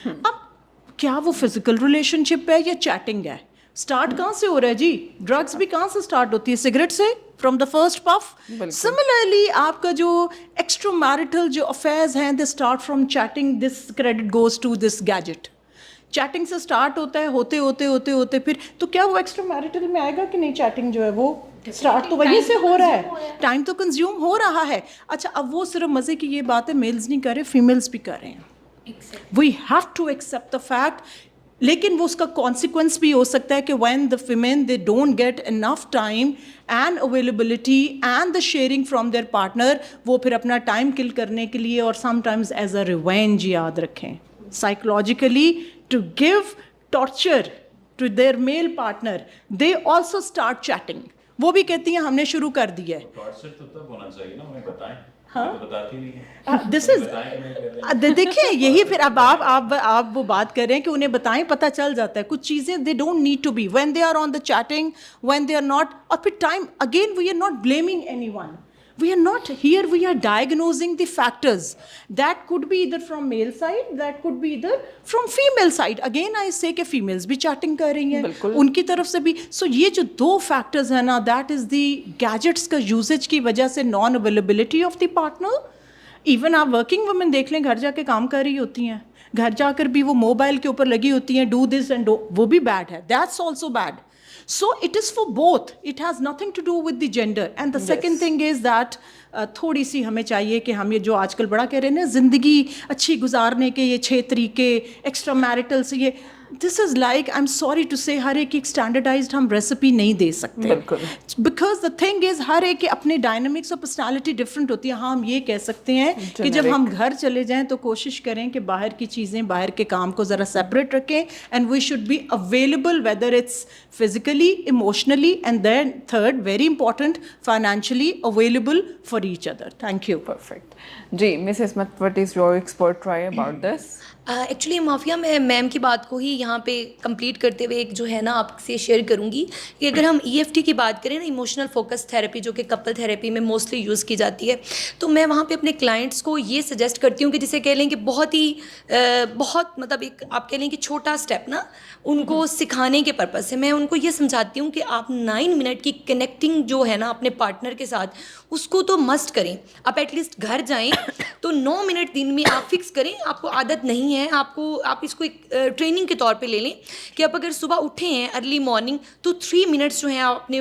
اب کیا وہ فزیکل ریلیشن شپ ہے یا چیٹنگ ہے؟ اسٹارٹ کہاں سے ہو رہا ہے جی؟ ڈرگس بھی کہاں سے اسٹارٹ ہوتی ہے؟ سگریٹ سے, from the first puff. Similarly آپ کا جو ایکسٹرا میرٹل جو افیئرز ہیں, they start from cheating, this credit goes to this gadget. Cheating سے اسٹارٹ ہوتا ہے, ہوتے ہوتے ہوتے ہوتے پھر تو کیا وہ ایکسٹرا میرٹل میں آئے گا کہ نہیں؟ چیٹنگ جو ہے وہ اسٹارٹ تو وہیں سے ہو رہا ہے, ٹائم تو کنزیوم ہو رہا ہے. اچھا, اب وہ صرف مزے کی یہ بات ہے, میلز نہیں کر رہے, فیمیلز بھی کر رہے ہیں. We have to accept the fact, لیکن وہ اس کا کانسیکوینس بھی ہو سکتا ہے کہ when the feminine they don't get enough time and availability and the sharing from their partner, وہ پھر اپنا ٹائم کل کرنے کے لیے, اور sometimes as a revenge, یاد رکھیں, psychologically to give torture to their male partner, they also start cheating. وہ بھی کہتی ہیں ہم نے شروع کر دیا ہے. دس از دیکھیں, یہی پھر اب آپ وہ بات کر رہے ہیں کہ انہیں بتائیں, پتہ چل جاتا ہے کچھ چیزیں. They don't need to be when they are on the cheating, when they are not. اور پھر time again we are not blaming anyone, We are not here, we are diagnosing the factors. That could be either from male side, that could be either from female side. Again I say کہ females بھی chatting کر رہی ہیں, ان کی طرف سے بھی. So یہ جو دو factors ہیں نا, that is the gadgets کا usage کی وجہ سے non availability of the partner. Even آپ ورکنگ وومن دیکھ لیں, گھر جا کے کام کر رہی ہوتی ہیں, گھر جا کر بھی وہ موبائل کے اوپر لگی ہوتی ہیں, ڈو دس اینڈ وہ بھی بیڈ ہے. That's also bed. So it is for both. It has nothing to do with the gender. And the second thing is that تھوڑی سی ہمیں چاہیے کہ ہم یہ جو آج کل بڑا کہہ رہے ہیں نا, زندگی اچھی گزارنے کے یہ 6 طریقے ایکسٹرا میرٹل سے, یہ this is like, I am sorry to say, ہر ایک اسٹینڈرڈائزڈ ہم ریسیپی نہیں دے سکتے, بیکاز دا تھنگ از ہر ایک کے اپنے ڈائنامکس اور پرسنالٹی ڈفرینٹ ہوتی ہے. ہاں ہم یہ کہہ سکتے ہیں کہ جب ہم گھر چلے جائیں تو کوشش کریں کہ باہر کی چیزیں, باہر کے کام کو ذرا سیپریٹ رکھیں, and we should be available whether it's physically, emotionally, and then third, very important, financially available for each other. Thank you. Perfect. Ji, Miss Ismat, what is your expert try about this? Actually mafia میں میم کی بات کو ہی یہاں پہ کمپلیٹ کرتے ہوئے ایک جو ہے نا آپ سے شیئر کروں گی کہ اگر ہم EFT کی بات کریں نا, ایموشنل فوکس تھیراپی, جو کہ کپل تھیراپی میں موسٹلی یوز کی جاتی ہے, تو میں وہاں پہ اپنے کلائنٹس کو یہ سجیسٹ کرتی ہوں کہ جسے کہہ لیں کہ بہت مطلب ایک آپ کہہ لیں کہ چھوٹا اسٹیپ نا, ان کو سکھانے کے پرپز سے میں ان کو یہ سمجھاتی ہوں کہ آپ 9 منٹ کی کنیکٹنگ جو ہے نا اپنے پارٹنر کے ساتھ, اس کو تو مسٹ کریں. آپ ایٹ لیسٹ گھر جائیں تو 9 منٹ دن میں آپ فکس کریں. آپ کو عادت نہیں ہے, آپ اس کو ایک ٹریننگ کے طور پہ لے لیں کہ آپ اگر صبح اٹھے ہیں ارلی مارننگ تو 3 منٹس جو ہیں آپ نے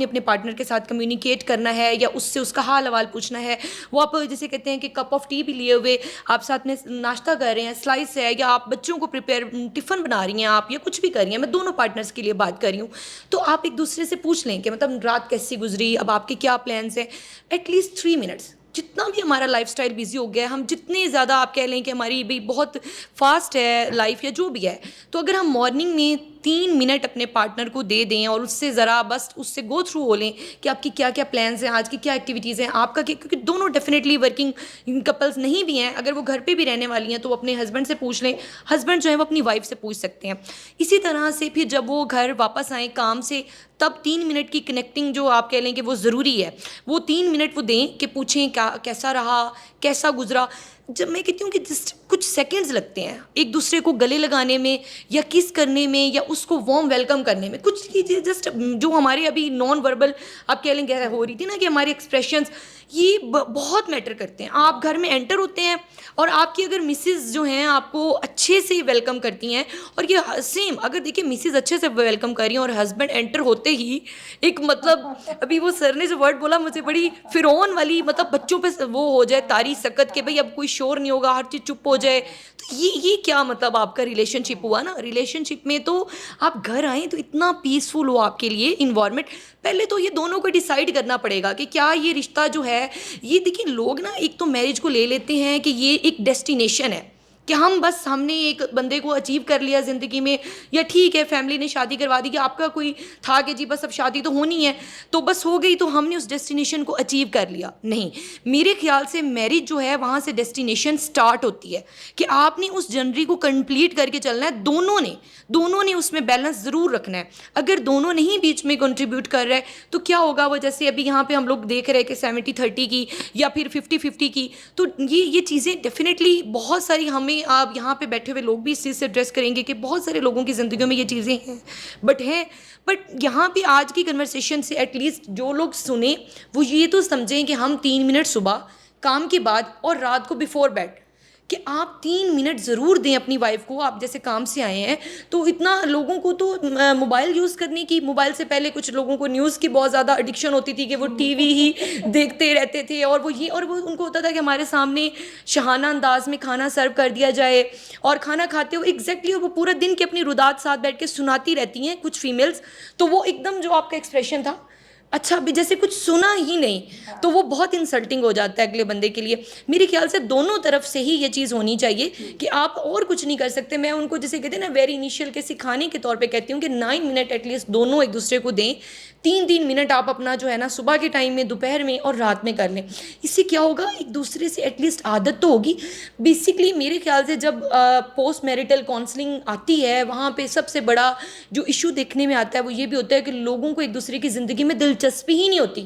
اپنے پارٹنر کے ساتھ کمیونیکیٹ کرنا ہے, یا اس سے اس کا حال احوال پوچھنا ہے. وہ آپ جیسے کہتے ہیں کہ کپ آف ٹی بھی لیے ہوئے آپ ساتھ میں ناشتہ کر رہے ہیں, سلائس ہے, یا آپ بچوں کو ٹفن بنا رہی ہیں آپ, یا کچھ بھی کر رہی ہیں, میں دونوں پارٹنرس کے لیے بات کر رہی ہوں, تو آپ ایک دوسرے سے پوچھ لیں کہ مطلب رات کیسی گزری, اب آپ کے کیا پلانس ہیں. At least 3 minutes. جتنا بھی ہمارا لائف اسٹائل بزی ہو گیا ہے, ہم جتنے زیادہ آپ کہہ لیں کہ ہماری بھی بہت فاسٹ ہے لائف یا جو بھی ہے, تو اگر ہم مارننگ میں 3 منٹ اپنے پارٹنر کو دے دیں اور اس سے ذرا بس اس سے گو تھرو ہو لیں کہ آپ کی کیا کیا پلانس ہیں, آج کی کیا ایکٹیویٹیز ہیں, آپ کا کیونکہ دونوں ڈیفینیٹلی ورکنگ کپلس نہیں بھی ہیں, اگر وہ گھر پہ بھی رہنے والی ہیں تو وہ اپنے ہسبینڈ سے پوچھ لیں, ہسبینڈ جو ہے وہ اپنی وائف سے پوچھ سکتے ہیں. اسی طرح سے پھر جب وہ گھر واپس آئیں کام سے, تب 3 منٹ کی کنیکٹنگ جو آپ کہہ لیں کہ وہ ضروری ہے, وہ 3 منٹ وہ دیں کہ پوچھیں کیسا رہا, کیسا گزرا. جب میں کہتی ہوں کہ جسٹ کچھ سیکنڈز لگتے ہیں ایک دوسرے کو گلے لگانے میں, یا کس کرنے میں, یا اس کو وارم ویلکم کرنے میں, کچھ چیزیں جسٹ جو ہمارے ابھی نان وربل آپ کہہ لیں کہ ہو رہی تھی نا کہ ہمارے ایکسپریشنز, یہ بہت میٹر کرتے ہیں. آپ گھر میں انٹر ہوتے ہیں اور آپ کی اگر مسز جو ہیں آپ کو اچھے سے ویلکم کرتی ہیں, اور یہ سیم اگر دیکھیں مسز اچھے سے ویلکم کر رہی ہیں اور ہسبینڈ انٹر ہوتے ہی ایک مطلب ابھی وہ سر نے جو ورڈ بولا مجھے بڑی فرعون والی, مطلب بچوں پہ وہ ہو جائے تاری سکت کہ بھائی اب کوئی شور نہیں ہوگا, ہر چیز چپ ہو جائے, تو یہ کیا مطلب آپ کا ریلیشن شپ ہوا نا. ریلیشن شپ میں تو آپ گھر آئیں تو اتنا پیسفل ہو آپ کے لیے انوائرمنٹ. پہلے تو یہ دونوں کو ڈیسائیڈ کرنا پڑے گا کہ کیا یہ رشتہ جو ہے, یہ دیکھیں لوگ نا ایک تو میرج کو لے لیتے ہیں کہ یہ ایک ڈیسٹینیشن ہے, کہ ہم نے ایک بندے کو اچیو کر لیا زندگی میں, یا ٹھیک ہے فیملی نے شادی کروا دی کہ آپ کا کوئی تھا کہ جی بس اب شادی تو ہونی ہے تو بس ہو گئی, تو ہم نے اس ڈیسٹینیشن کو اچیو کر لیا. نہیں, میرے خیال سے میرج جو ہے وہاں سے ڈیسٹینیشن سٹارٹ ہوتی ہے کہ آپ نے اس جرنی کو کمپلیٹ کر کے چلنا ہے. دونوں نے اس میں بیلنس ضرور رکھنا ہے. اگر دونوں نہیں بیچ میں کنٹریبیوٹ کر رہے تو کیا ہوگا, وہ جیسے ابھی یہاں پہ ہم لوگ دیکھ رہے ہیں کہ 70-30 کی یا پھر 50-50 کی, تو یہ چیزیں ڈیفینیٹلی بہت ساری ہمیں آپ یہاں پہ بیٹھے ہوئے لوگ بھی اس چیز سے ایڈریس کریں گے کہ بہت سارے لوگوں کی زندگیوں میں یہ چیزیں ہیں, بٹ یہاں پہ آج کی کنورسیشن سے ایٹ لیسٹ جو لوگ سنیں وہ یہ تو سمجھیں کہ ہم 3 منٹ صبح کام کے بعد اور رات کو بیفور بیڈ, کہ آپ 3 منٹ ضرور دیں اپنی وائف کو. آپ جیسے کام سے آئے ہیں تو اتنا لوگوں کو تو موبائل یوز کرنے کی, موبائل سے پہلے کچھ لوگوں کو نیوز کی بہت زیادہ ایڈکشن ہوتی تھی کہ وہ ٹی وی ہی دیکھتے رہتے تھے, اور وہ ان کو ہوتا تھا کہ ہمارے سامنے شہانہ انداز میں کھانا سرو کر دیا جائے, اور کھانا کھاتے ہوئے ایگزیکٹلی وہ پورا دن کے اپنی رودات ساتھ بیٹھ کے سناتی رہتی ہیں کچھ فیمیلز, تو وہ ایک دم جو آپ کا ایکسپریشن تھا اچھا بھی جیسے کچھ سنا ہی نہیں, تو وہ بہت انسلٹنگ ہو جاتا ہے اگلے بندے کے لیے. میرے خیال سے دونوں طرف سے ہی یہ چیز ہونی چاہیے کہ آپ اور کچھ نہیں کر سکتے. میں ان کو جیسے کہتے ہیں نا ویری انیشیل کے سکھانے کے طور پہ کہتی ہوں کہ 9 منٹ ایٹ لیسٹ دونوں ایک دوسرے کو دیں. 3 منٹ آپ اپنا جو ہے نا صبح کے ٹائم میں, دوپہر میں اور رات میں کر لیں. اس سے کیا ہوگا, ایک دوسرے سے ایٹ لیسٹ عادت تو ہوگی. بیسکلی میرے خیال سے جب پوسٹ میرٹل کاؤنسلنگ آتی ہے وہاں پہ سب سے بڑا جو ایشو دیکھنے میں آتا ہے وہ یہ بھی ہوتا ہے کہ لوگوں کو ایک دوسرے کی زندگی میں دلچسپی ہی نہیں ہوتی.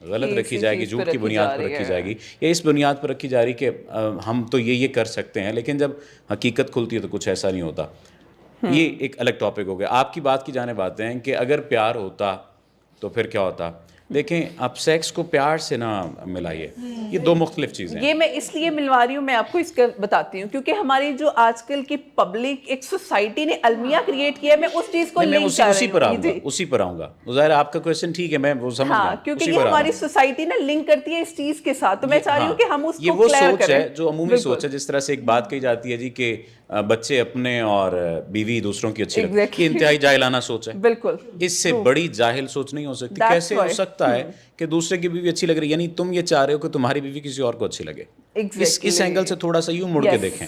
غلط رکھی اسی جائے گی, چیز پہ جھوٹ کی رکھی بنیاد جا پر رہی رکھی ہے. جائے گی, یا اس بنیاد پر رکھی جا رہی کہ ہم تو یہ کر سکتے ہیں, لیکن جب حقیقت کھلتی ہے تو کچھ ایسا نہیں ہوتا. یہ ایک الگ ٹاپک ہو گیا. آپ کی بات کی جانب آتے ہیں کہ اگر پیار ہوتا تو پھر کیا ہوتا. دیکھیں, آپ سیکس کو پیار سے نہ ملائیے, یہ دو مختلف چیزیں ہیں. یہ میں اس لیے ملوا رہی ہوں, میں آپ کو اس کا بتاتی ہوں, کیونکہ ہماری جو آج کل کی پبلک ایک سوسائٹی نے المیہ کریٹ کیا ہے, میں اس چیز کو نہیں, میں لنک کر اسی رہی پر ہوں. آؤں گا, اسی پر آؤں گا. ظاہر ہے آپ کا کویشچن ٹھیک ہے, میں وہ سمجھ گیا ہاں, ہوں, کیونکہ اسی یہ پر آ رہا ہماری ہوں. سوسائٹی نا لنک کرتی ہے اس چیز کے ساتھ, تو میں چاہ رہی ہوں کہ ہم اس یہ کو وہ کلیئر سوچ کریں. ہے جو عمومی سوچ ہے. جس طرح سے ایک بات کہی جاتی ہے جی کہ بچے اپنے اور بیوی دوسروں کی اچھی لگتی, یہ انتہائی جاہلانہ سوچ ہے. بالکل, اس سے بڑی جاہل سوچ نہیں ہو سکتی. That's کیسے ہو why. سکتا ہے کہ دوسرے کی بیوی اچھی لگ رہی ہے, یعنی تم یہ چاہ رہے ہو کہ تمہاری بیوی کسی اور کو اچھی لگے. اس اینگل سے تھوڑا سا یوں مڑ کے دیکھیں.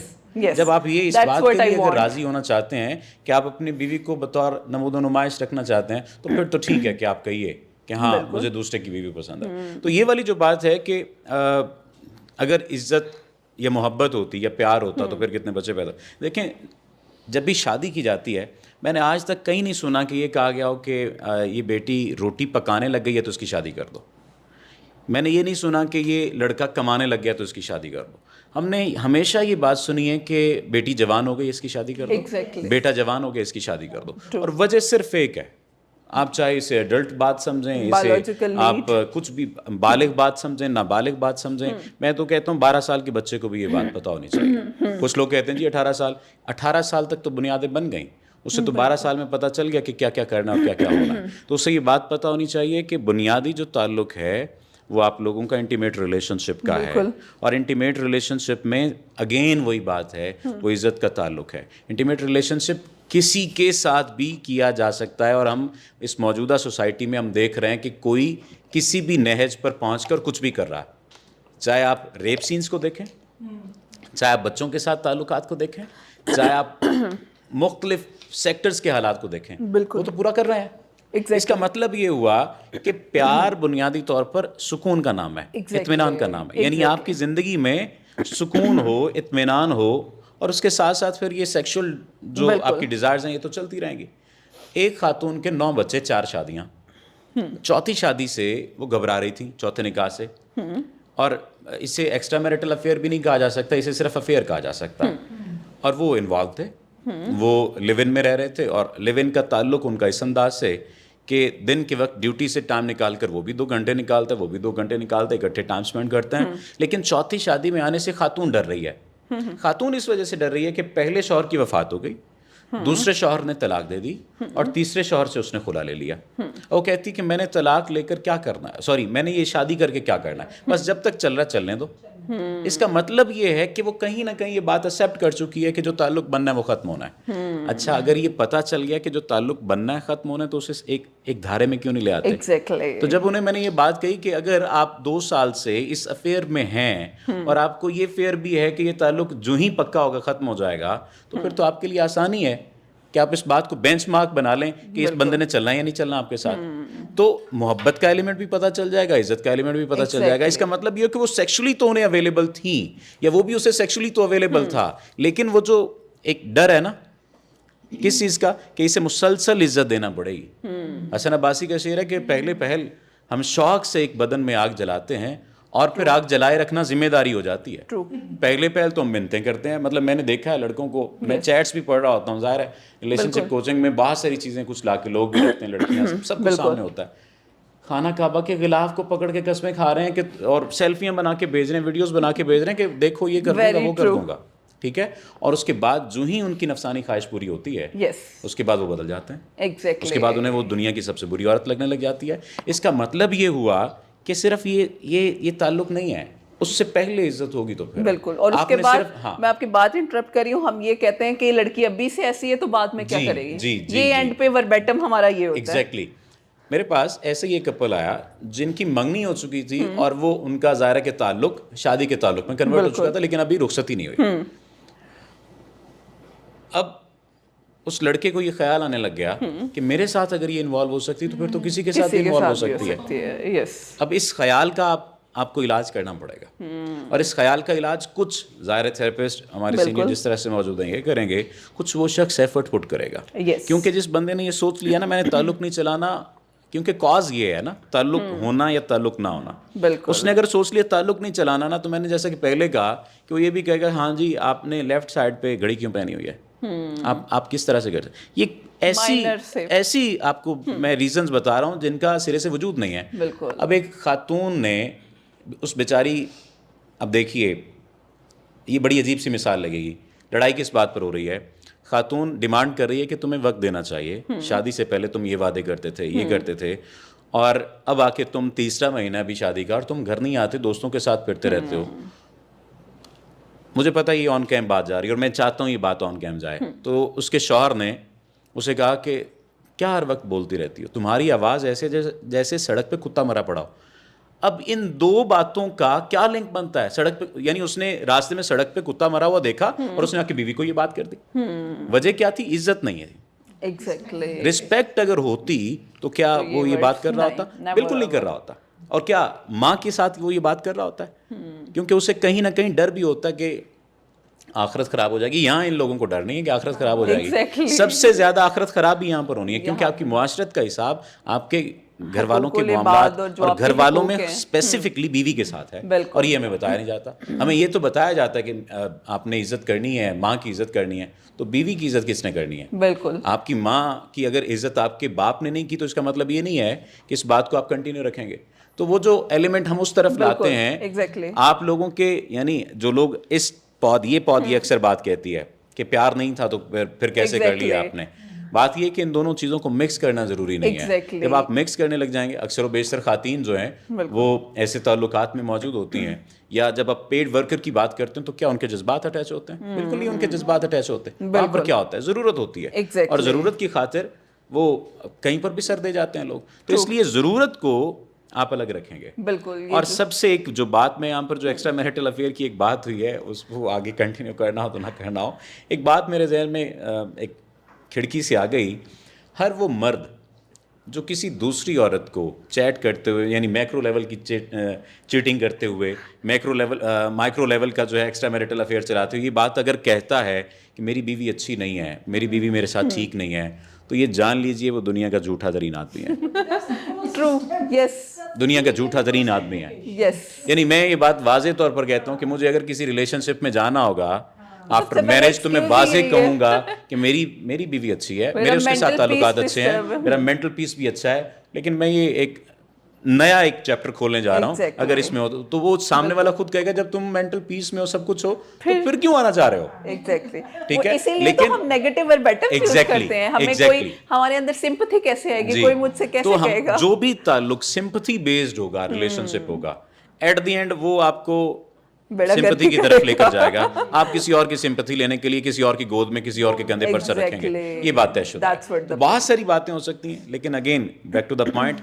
جب آپ یہ اس بات کے لیے اگر راضی ہونا چاہتے ہیں کہ آپ اپنی بیوی کو بطور نمود و نمائش رکھنا چاہتے ہیں, تو پھر تو ٹھیک ہے کہ آپ کہیے کہ ہاں مجھے دوسرے کی بیوی پسند ہے. تو یہ والی جو بات ہے کہ اگر عزت یا محبت ہوتی یا پیار ہوتا تو پھر کتنے بچے پیدا. دیکھیں, جب بھی شادی کی جاتی ہے, میں نے آج تک کہیں نہیں سنا کہ یہ کہا گیا ہو کہ یہ بیٹی روٹی پکانے لگ گئی ہے تو اس کی شادی کر دو. میں نے یہ نہیں سنا کہ یہ لڑکا کمانے لگ گیا تو اس کی شادی کر دو. ہم نے ہمیشہ یہ بات سنی ہے کہ بیٹی جوان ہو گئی اس کی شادی کر دو, بیٹا جوان ہو گیا اس کی شادی کر دو. اور وجہ صرف ایک ہے, آپ چاہے اسے ایڈلٹ بات سمجھیں, اسے آپ کچھ بھی بالغ بات سمجھیں, نابالغ بات سمجھیں. میں تو کہتا ہوں 12 سال کے بچے کو بھی یہ بات پتہ ہونی چاہیے. کچھ لوگ کہتے ہیں جی 18 سال تک تو بنیادیں بن گئیں, اس سے تو 12 سال میں پتہ چل گیا کہ کیا کیا کرنا اور کیا کیا ہونا ہے. تو اس سے یہ بات پتہ ہونی چاہیے کہ بنیادی جو تعلق ہے وہ آپ لوگوں کا انٹیمیٹ ریلیشن شپ کا ہے. اور انٹیمیٹ ریلیشن شپ میں اگین وہی بات ہے, وہ عزت کا تعلق ہے. انٹیمیٹ ریلیشن شپ کسی کے ساتھ بھی کیا جا سکتا ہے, اور ہم اس موجودہ سوسائٹی میں ہم دیکھ رہے ہیں کہ کوئی کسی بھی نہج پر پہنچ کر کچھ بھی کر رہا ہے. چاہے آپ ریپ سینس کو دیکھیں, چاہے آپ بچوں کے ساتھ تعلقات کو دیکھیں, چاہے آپ مختلف سیکٹرز کے حالات کو دیکھیں, وہ تو پورا کر رہے ہیں. اس کا مطلب یہ ہوا کہ پیار بنیادی طور پر سکون کا نام ہے, اطمینان کا نام ہے. یعنی آپ کی زندگی میں سکون ہو, اطمینان ہو, اور اس کے ساتھ ساتھ پھر یہ سیکشل جو آپ کی ڈیزائرز ہیں یہ تو چلتی رہیں گی. ایک خاتون کے 9 بچے, 4 شادیاں, چوتھی شادی سے وہ گھبرا رہی تھی, چوتھے نکاح سے. اور اسے ایکسٹرا میرٹل افیئر بھی نہیں کہا جا سکتا, اسے صرف افیئر کہا جا سکتا. اور وہ انوالو تھے, وہ لیو ان میں رہ رہے تھے, اور لیو ان کا تعلق ان کا اس انداز سے کہ دن کے وقت ڈیوٹی سے ٹائم نکال کر وہ بھی 2 گھنٹے نکالتا ہے, وہ بھی 2 گھنٹے نکالتا ہے, اکٹھے ٹائم اسپینڈ کرتے ہیں. لیکن چوتھی شادی میں آنے سے خاتون ڈر رہی ہے. خاتون اس وجہ سے ڈر رہی ہے کہ پہلے شوہر کی وفات ہو گئی, دوسرے شوہر نے طلاق دے دی, اور تیسرے شوہر سے اس نے خلا لے لیا. وہ کہتی کہ میں نے طلاق لے کر کیا کرنا ہے, میں نے یہ شادی کر کے کیا کرنا ہے, بس جب تک چل رہا چلنے دو. اس کا مطلب یہ ہے کہ وہ کہیں نہ کہیں یہ بات ایکسیپٹ کر چکی ہے کہ جو تعلق بننا ہے وہ ختم ہونا ہے. اچھا, اگر یہ پتہ چل گیا کہ جو تعلق بننا ہے ختم ہونا ہے, تو اسے ایک دھارے میں کیوں نہیں لے آتے؟ تو جب انہیں میں نے یہ بات کہی کہ اگر آپ 2 سال سے اس افیئر میں ہیں, اور آپ کو یہ فیئر بھی ہے کہ یہ تعلق جو ہی پکا ہوگا ختم ہو جائے گا, تو پھر تو آپ کے لیے آسانی ہے کہ آپ اس بات کو بینچ مارک بنا لیں کہ اس بندے نے چلنا یا نہیں چلنا آپ کے ساتھ. تو محبت کا ایلیمنٹ بھی پتہ چل جائے گا, عزت کا ایلیمنٹ بھی پتہ چل جائے گا. اس کا مطلب یہ کہ وہ سیکشولی تو انہیں اویلیبل تھیں, یا وہ بھی اسے سیکشولی تو اویلیبل تھا, لیکن وہ جو ایک ڈر ہے نا کس چیز کا, کہ اسے مسلسل عزت دینا پڑے گی. حسن عباسی کا شعر ہے کہ پہلے پہل ہم شوق سے ایک بدن میں آگ جلاتے ہیں, اور پھر آگ جلائے رکھنا ذمہ داری ہو جاتی ہے. پہلے پہل تو ہم منتیں کرتے ہیں. مطلب میں نے دیکھا ہے لڑکوں کو, میں چیٹس بھی پڑھ رہا ہوتا ہوں, ظاہر ہے ریلیشن شپ کوچنگ میں بہت ساری چیزیں کچھ لا کے لوگ بھی رکھتے ہیں, لڑکیاں سب کچھ سامنے ہوتا ہے. خانہ کعبہ کے غلاف کو پکڑ کے قسمیں کھا رہے ہیں کہ, اور سیلفیاں بنا کے بھیج رہے ہیں, ویڈیوز بنا کے بھیج رہے ہیں کہ دیکھو یہ کر دوں گا, وہ کر دوں گا, ٹھیک ہے. اور اس کے بعد جو ہی ان کی نفسانی خواہش پوری ہوتی ہے, اس کے بعد وہ بدل جاتے ہیں. اس کے بعد انہیں وہ دنیا کی سب سے بری عورت لگنے لگ جاتی ہے. اس کا مطلب یہ ہوا کہ صرف یہ تعلق نہیں ہے, اس سے پہلے عزت ہوگی تو پھر بالکل. اور اس کے بعد میں آپ کی بات انٹرپٹ کر رہی ہوں, ہم یہ کہتے ہیں کہ یہ لڑکی ابھی سے ایسی ہے تو بعد میں کیا کرے گی, یہ اینڈ پہ وربیٹم ہمارا یہ ہوتا ہے. ایگزیکٹلی. میرے پاس ایسے ہی ایک کپل آیا جن کی منگنی ہو چکی تھی, اور وہ ان کا ظاہرہ کے تعلق شادی کے تعلق میں کنورٹ ہو چکا تھا, لیکن ابھی رخصت ہی نہیں ہوئی. اب اس لڑکے کو یہ خیال آنے لگ گیا کہ میرے ساتھ اگر یہ انوالو ہو سکتی تو پھر تو کسی کے ساتھ بھی انوالو ہو سکتی ہے. اب اس خیال کا آپ کو علاج کرنا پڑے گا, اور اس خیال کا علاج کچھ ظاہر تھراپسٹ ہمارے سینئر جس طرح سے موجود ہیں یہ کریں گے, کچھ وہ شخص ایفرٹ پٹ کرے گا. کیونکہ جس بندے نے یہ سوچ لیا نا میں نے تعلق نہیں چلانا, کیونکہ کاز یہ ہے نا تعلق ہونا یا تعلق نہ ہونا. بالکل. اس نے اگر سوچ لیا تعلق نہیں چلانا نا, تو میں نے جیسا کہ پہلے کہا کہ وہ یہ بھی کہے گا ہاں جی آپ نے لیفٹ سائڈ پہ گھڑی کیوں پہنی ہوئی ہے, آپ کس طرح سے کرتے, یہ ایسی آپ کو میں ریزنز بتا رہا ہوں جن کا سرے سے وجود نہیں ہے. بالکل. اب ایک خاتون نے اس بیچاری, اب دیکھیے یہ بڑی عجیب سی مثال لگے گی, لڑائی کس بات پر ہو رہی ہے, خاتون ڈیمانڈ کر رہی ہے کہ تمہیں وقت دینا چاہیے, شادی سے پہلے تم یہ وعدے کرتے تھے, یہ کرتے تھے, اور اب آ کے تم تیسرا مہینہ بھی شادی کا اور تم گھر نہیں آتے, دوستوں کے ساتھ پھرتے رہتے ہو. مجھے پتہ یہ آن کیمپ بات جا رہی ہے اور میں چاہتا ہوں یہ بات آن کیمپ جائے. تو اس کے شوہر نے اسے کہا کہ کیا ہر وقت بولتی رہتی ہو, تمہاری آواز ایسے جیسے سڑک پہ کتا مرا پڑا ہو. اب ان دو باتوں کا کیا لنک بنتا ہے سڑک پہ, یعنی اس نے راستے میں سڑک پہ کتا مرا ہوا دیکھا اور اس نے آ کے بیوی کو یہ بات کر دی. وجہ کیا تھی, عزت نہیں ہے. ایگزیکٹلی. رسپیکٹ اگر ہوتی تو کیا وہ یہ بات کر رہا ہوتا؟ بالکل نہیں کر رہا ہوتا. اور کیا ماں کے ساتھ وہ یہ بات کر رہا ہوتا ہے؟ کیونکہ اسے کہیں نہ کہیں ڈر بھی ہوتا ہے کہ آخرت خراب ہو جائے گی. یہاں ان لوگوں کو ڈر نہیں ہے کہ آخرت خراب ہو جائے گی. سب سے زیادہ آخرت خراب بھی یہاں پر ہونی ہے, کیونکہ آپ کی معاشرت کا حساب آپ کے گھر والوں کے معاملات اور گھر والوں میں اسپیسیفکلی بیوی کے ساتھ ہے, اور یہ ہمیں بتایا نہیں جاتا. ہمیں یہ تو بتایا جاتا ہے کہ آپ نے عزت کرنی ہے, ماں کی عزت کرنی ہے, تو بیوی کی عزت کس نے کرنی ہے؟ بالکل. آپ کی ماں کی اگر عزت آپ کے باپ نے نہیں کی تو اس کا مطلب یہ نہیں ہے کہ اس بات کو آپ کنٹینیو رکھیں گے. تو وہ جو ایلیمنٹ ہم اس طرف لاتے ہیں آپ لوگوں کے, یعنی جو لوگ اس یہ اکثر بات کہتی ہے کہ پیار نہیں تھا تو پھر کیسے کر لیا آپ نے. بات یہ کہ ان دونوں چیزوں کو مکس کرنا ضروری نہیں ہے. جب آپ مکس کرنے لگ جائیں گے, اکثر و بیشتر خواتین جو ہیں وہ ایسے تعلقات میں موجود ہوتی ہیں, یا جب آپ پیڈ ورکر کی بات کرتے ہیں تو کیا ان کے جذبات اٹیچ ہوتے ہیں؟ بالکل نہیں ان کے جذبات اٹیچ ہوتے ہیں. وہاں پر کیا ہوتا ہے, ضرورت ہوتی ہے, اور ضرورت کی خاطر وہ کہیں پر بھی سر دے جاتے ہیں لوگ. تو اس لیے ضرورت کو آپ الگ رکھیں گے. بالکل. اور سب سے ایک جو بات میں یہاں پر جو ایکسٹرا میرٹل افیئر کی ایک بات ہوئی ہے, اس کو آگے کنٹینیو کرنا ہو تو نہ کرنا ہو, ایک بات میرے ذہن میں ایک کھڑکی سے آ گئی. ہر وہ مرد جو کسی دوسری عورت کو چیٹ کرتے ہوئے, یعنی میکرو لیول کی چیٹنگ کرتے ہوئے, مائکرو لیول کا جو ہے ایکسٹرا میرٹل افیئر چلاتے ہوئے یہ بات اگر کہتا ہے کہ میری بیوی اچھی نہیں ہے, میری بیوی میرے ساتھ ٹھیک نہیں ہے, تو یہ جان لیجئے وہ دنیا کا جھوٹا ترین آدمی ہے. ٹرو. یس. دنیا کا جھوٹا ترین آدمی ہے. یس. یعنی میں یہ بات واضح طور پر کہتا ہوں کہ مجھے اگر کسی ریلیشن شپ میں جانا ہوگا آفٹر میرج تو میں واضح کہوں گا کہ میری بیوی اچھی ہے, میرے اس کے ساتھ تعلقات اچھے ہیں, میرا مینٹل پیس بھی اچھا ہے, لیکن میں یہ ایک نیا ایک چیپٹر کھولنے جا رہا ہوں. اگر اس میں ہو تو وہ سامنے والا خود کہے گا جب تم مینٹل پیس میں ہو, سب کچھ ہو, تو پھر کیوں آنا چاہ رہے ہو؟ ایگزیکٹلی. ٹھیک ہے, لیکن ہم نیگیٹو اور بیٹر فیل کرتے ہیں, ہمیں کوئی ہمارے اندر سمپتھی کیسے آئے گی, کوئی مجھ سے کیسے کہے گا. جو بھی تعلق سمپتھی بیسڈ ہوگا, ریلیشن شپ ہوگا, ایٹ دی اینڈ وہ آپ کو سمپتھی کی طرف لے کر جائے گا. آپ کسی اور کی سمپتھی لینے کے لیے کسی اور کی گود میں کسی اور کے کندھے پر سر رکھیں گے, یہ بات طے شدہ ہے. بہت ساری باتیں ہو سکتی ہیں, لیکن again back to the point,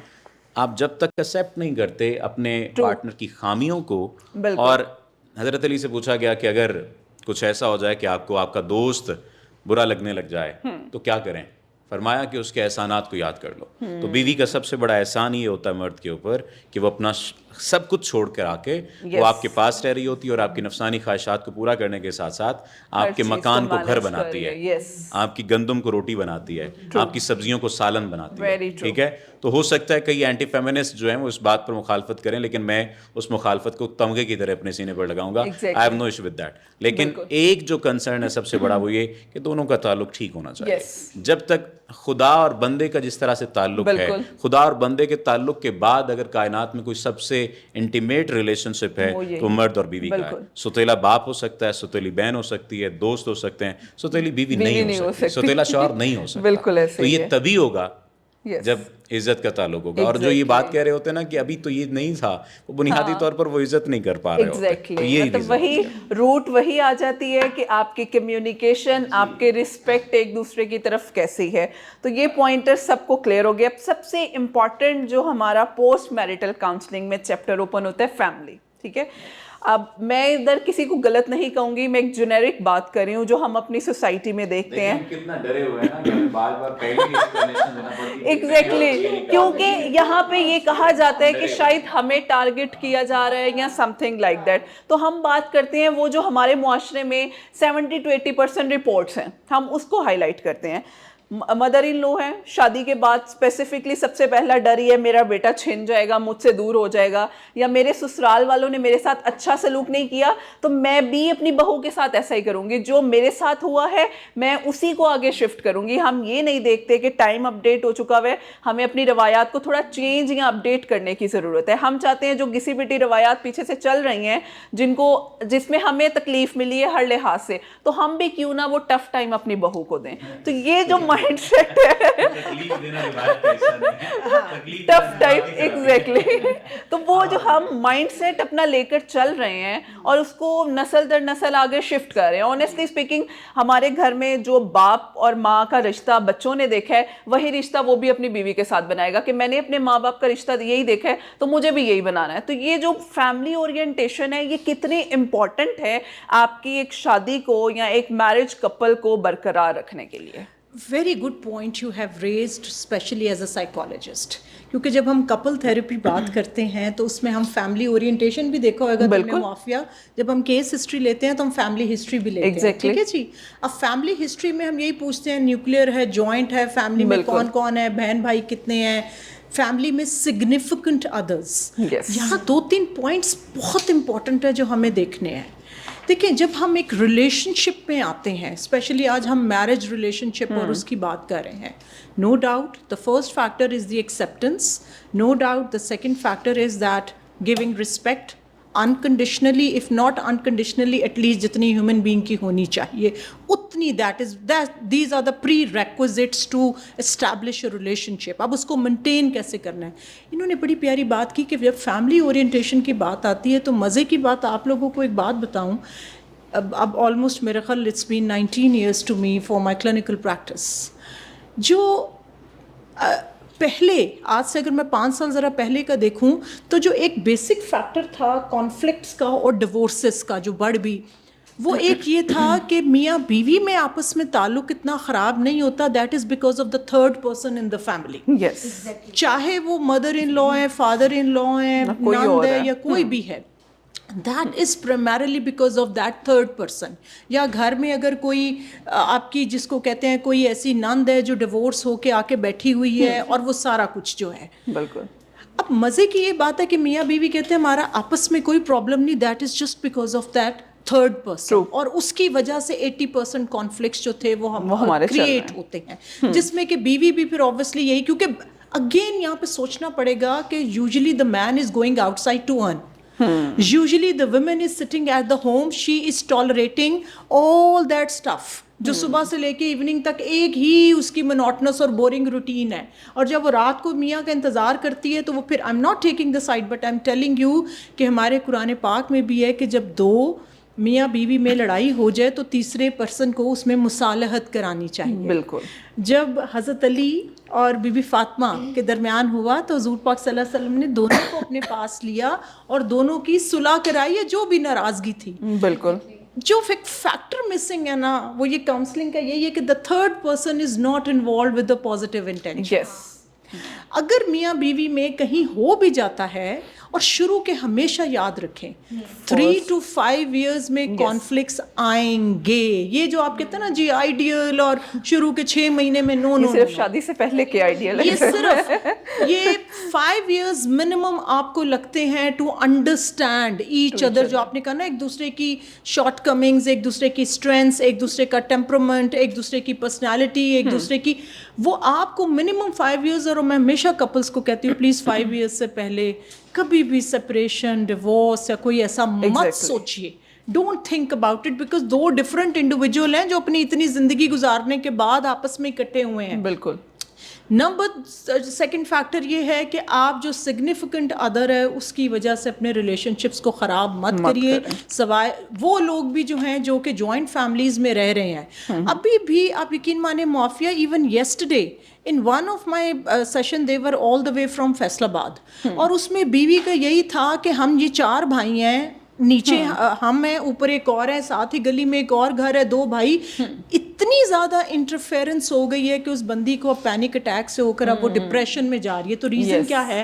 آپ جب تک ایکسیپٹ نہیں کرتے اپنے پارٹنر کی خامیوں کو. اور حضرت علی سے پوچھا گیا کہ اگر کچھ ایسا ہو جائے کہ آپ کو آپ کا دوست برا لگنے لگ جائے تو کیا کریں؟ فرمایا کہ اس کے احسانات کو یاد کر لو. تو بیوی کا سب سے بڑا احسان یہ ہوتا ہے مرد کے اوپر کہ وہ اپنا سب کچھ چھوڑ کر آ کے وہ آپ کے پاس رہ رہی ہوتی ہے, اور آپ کی نفسانی خواہشات کو پورا کرنے کے ساتھ ساتھ آپ کے مکان کو گھر بناتی ہے, آپ کی گندم کو روٹی بناتی ہے, آپ کی سبزیوں کو سالن بناتی ہے. ٹھیک ہے, تو ہو سکتا ہے کئی اینٹی فیمنسٹ جو ہیں وہ اس بات پر مخالفت کریں, لیکن میں اس مخالفت کو تمغے کی طرح اپنے سینے پر لگاؤں گا. I have no issue with that. لیکن ایک جو کنسرن ہے سب سے بڑا وہ یہ کہ دونوں کا تعلق ٹھیک ہونا چاہیے. جب تک خدا اور بندے کا جس طرح سے تعلق ہے, خدا اور بندے کے تعلق کے بعد اگر کائنات میں کوئی سب سے انٹیمیٹ ریلیشن شپ ہے تو مرد اور بیوی کا ہے. ستیلا باپ ہو سکتا ہے, ستیلی بہن ہو سکتی ہے, دوست ہو سکتے ہیں, ستیلی بیوی نہیں ہو سکتی, ستیلا شوہر نہیں ہو سکتا. تو یہ تبھی ہوگا جب عزت کا تعلق ہوگا. اور جو یہ بات کہہ رہے ہوتے ہیں نا کہ ابھی تو یہ نہیں تھا, وہ بنیادی طور پر وہ عزت نہیں کر پا رہے ہوتے. مطلب وہی روٹ وہی آ جاتی ہے کہ آپ کی کمیونیکیشن, آپ کے رسپیکٹ ایک دوسرے کی طرف کیسی ہے. تو یہ پوائنٹر سب کو کلیئر ہو گیا. اب سب سے امپورٹنٹ جو ہمارا پوسٹ میرٹل کاؤنسلنگ میں چیپٹر اوپن ہوتا ہے, فیملی. ٹھیک ہے, اب میں ادھر کسی کو غلط نہیں کہوں گی, میں ایک جنیرک بات کر رہی ہوں جو ہم اپنی سوسائٹی میں دیکھتے ہیں. کتنا ڈرے ہوئے ہیں نا کہ بار بار پہلے ہی ایکسپلینیشن دینا پڑتی ہے. ایگزیکٹلی, کیونکہ یہاں پہ یہ کہا جاتا ہے کہ شاید ہمیں ٹارگٹ کیا جا رہا ہے یا سم تھنگ لائک دیٹ. تو ہم بات کرتے ہیں وہ جو ہمارے معاشرے میں 70 to 80% رپورٹس ہیں, ہم اس کو ہائی لائٹ کرتے ہیں. مدر ان لو ہیں, شادی کے بعد اسپیسیفکلی سب سے پہلا ڈر یہ میرا بیٹا چھن جائے گا, مجھ سے دور ہو جائے گا, یا میرے سسرال والوں نے میرے ساتھ اچھا سلوک نہیں کیا تو میں بھی اپنی بہو کے ساتھ ایسا ہی کروں گی, جو میرے ساتھ ہوا ہے میں اسی کو آگے شفٹ کروں گی. ہم یہ نہیں دیکھتے کہ ٹائم اپڈیٹ ہو چکا ہے, ہمیں اپنی روایات کو تھوڑا چینج یا اپڈیٹ کرنے کی ضرورت ہے. ہم چاہتے ہیں جو گھسی پٹی روایات پیچھے سے چل رہی ہیں جس میں ہمیں تکلیف ملی ہے ہر لحاظ سے, تو ہم بھی کیوں نہ وہ ٹف ٹائم اپنی بہو کو دیں. تو یہ جو مائنڈ سیٹ ہے ٹف ٹائم, ایگزیکٹلی, تو وہ جو ہم مائنڈ سیٹ اپنا لے کر چل رہے ہیں اور اس کو نسل در نسل آگے شفٹ کر رہے ہیں. آنیسٹلی اسپیکنگ ہمارے گھر میں جو باپ اور ماں کا رشتہ بچوں نے دیکھا ہے وہی رشتہ وہ بھی اپنی بیوی کے ساتھ بنائے گا کہ میں نے اپنے ماں باپ کا رشتہ یہی دیکھا ہے تو مجھے بھی یہی بنانا ہے. تو یہ جو فیملی اورینٹیشن ہے یہ کتنی امپورٹنٹ ہے آپ کی ایک شادی کو یا ایک میرج کپل کو برقرار رکھنے کے لیے. Very good point you have raised especially as a psychologist, کیونکہ جب ہم کپل تھیراپی بات کرتے ہیں تو اس میں ہم فیملی اورینٹیشن بھی دیکھا ہوگا تمہیں معافیہ, جب ہم کیس ہسٹری لیتے ہیں تو ہم فیملی ہسٹری بھی لیتے ہیں, ٹھیک ہے جی. اب فیملی ہسٹری میں ہم یہی پوچھتے ہیں نیوکلیئر ہے, جوائنٹ ہے, فیملی میں کون کون ہے, بہن بھائی کتنے ہیں, فیملی میں سگنیفیکنٹ ادرس. یہاں 2-3 پوائنٹس بہت امپورٹنٹ ہے جو ہمیں دیکھنے ہیں. دیکھیں جب ہم ایک ریلیشن شپ میں آتے ہیں, اسپیشلی آج ہم میرج ریلیشن شپ اور اس کی بات کر رہے ہیں, no doubt the first factor is the acceptance, no doubt the second factor is that giving respect unconditionally, if not unconditionally, at least جتنی human being کی ہونی چاہیے اتنی, these are the prerequisites to establish a relationship. اب اس کو maintain کیسے کرنا ہے. انہوں نے بڑی پیاری بات کی کہ جب فیملی اورینٹیشن کی بات آتی ہے تو مزے کی بات آپ لوگوں کو ایک بات بتاؤں, اب آلموسٹ میرے خیال it's been 19 years to me for my clinical practice. جو پہلے آج سے اگر میں 5 سال ذرا پہلے کا دیکھوں تو جو ایک بیسک فیکٹر تھا کانفلکٹس کا اور ڈیورسز کا جو بڑھ بھی, وہ ایک یہ تھا کہ میاں بیوی میں آپس میں تعلق اتنا خراب نہیں ہوتا, that is because of the third person in the family. چاہے وہ مدر ان لا ہے, فادر ان لا ہے, نند ہے یا کوئی بھی ہے, that is primarily because of that third person. یا گھر میں اگر کوئی آپ کی جس کو کہتے ہیں کوئی ایسی نند ہے جو ڈیورس ہو کے آ کے بیٹھی ہوئی ہے اور وہ سارا کچھ جو ہے, بالکل. اب مزے کی یہ بات ہے کہ میاں بیوی کہتے ہیں ہمارا آپس میں کوئی پرابلم نہیں, that is just because of that third person, اور اس کی وجہ سے 80% کانفلکٹس جو تھے وہ ہمارے کریٹ ہوتے ہیں, جس میں کہ بیوی بھی پھر obviously یہی, کیونکہ اگین یہاں پہ سوچنا پڑے گا کہ usually the man is going outside to earn. Usually the woman is sitting at the home, she is tolerating all that stuff جو صبح سے لے کے ایوننگ تک ایک ہی اس کی منوٹنس اور بورنگ روٹین ہے, اور جب وہ رات کو میاں کا انتظار کرتی ہے تو وہ پھر I'm not taking the side but I'm telling you کہ ہمارے قرآن پاک میں بھی ہے کہ جب دو میاں بیوی میں لڑائی ہو جائے تو تیسرے پرسن کو اس میں مصالحت کرانی چاہیے. بالکل. جب حضرت علی اور بی بی فاطمہ کے درمیان ہوا تو حضور پاک صلی اللہ علیہ وسلم نے دونوں کو اپنے پاس لیا اور دونوں کی صلح کرائی ہے جو بھی ناراضگی تھی. بالکل. جو فیکٹر مسنگ ہے نا وہ یہ کاؤنسلنگ کا یہی ہے کہ the third person is not involved with the positive intention. اگر میاں بیوی میں کہیں ہو بھی جاتا ہے, اور شروع کے ہمیشہ یاد رکھیں 3 to 5 years میں کانفلکٹس آئیں گے. یہ جو آپ کہتے ہیں نا جی آئیڈیل اور شروع کے 6 مہینے میں نو صرف شادی سے پہلے کے آئیڈیل, یہ صرف یہ 5 years منیمم آپ کو لگتے ہیں ٹو انڈرسٹینڈ ایچ ادر. جو آپ نے کہا نا ایک دوسرے کی شارٹ کمنگز, ایک دوسرے کی اسٹرینتھس, ایک دوسرے کا ٹیمپرامنٹ, ایک دوسرے کی پرسنالٹی, ایک دوسرے کی, وہ آپ کو منیمم 5 years. اور میں ہمیشہ کپلس کو کہتی ہوں پلیز 5 years سے پہلے کبھی بھی سپریشن, ڈیورس یا کوئی ایسا مت سوچیے. Don't think about it, because 2 different individual ہیں جو اپنی اتنی زندگی گزارنے کے بعد آپس میں اکٹھے ہوئے ہیں. بالکل. سیکنڈ فیکٹر یہ ہے کہ آپ جو سگنیفیکنٹ ادر ہے اس کی وجہ سے اپنے ریلیشن شپس کو خراب مت کریے, سوائے وہ لوگ بھی جو ہیں جو کہ جوائنٹ فیملیز میں رہ رہے ہیں. ابھی بھی آپ یقین مانیں معافیہ, even yesterday in one of my session they were all the way from Faisalabad, اور اس میں بیوی کا یہی تھا کہ ہم یہ 4 بھائی ہیں, نیچے ہم ہیں, اوپر ایک اور ہے, ساتھ ہی گلی میں ایک اور گھر ہے, 2 بھائی. اتنی زیادہ انٹرفیئرنس ہو گئی ہے کہ اس بندی کو پینک اٹیک سے ہو کر اب وہ ڈپریشن میں جا رہی ہے. تو ریزن کیا ہے,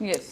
Yes.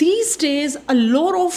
These days a lot of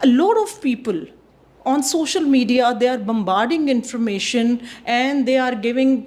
a lot of people on social media they are bombarding information and they are giving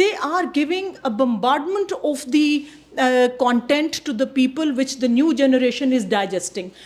they are giving a bombardment of the content to the people which the new generation is digesting.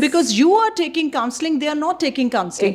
because you are taking counseling, they are not taking counseling.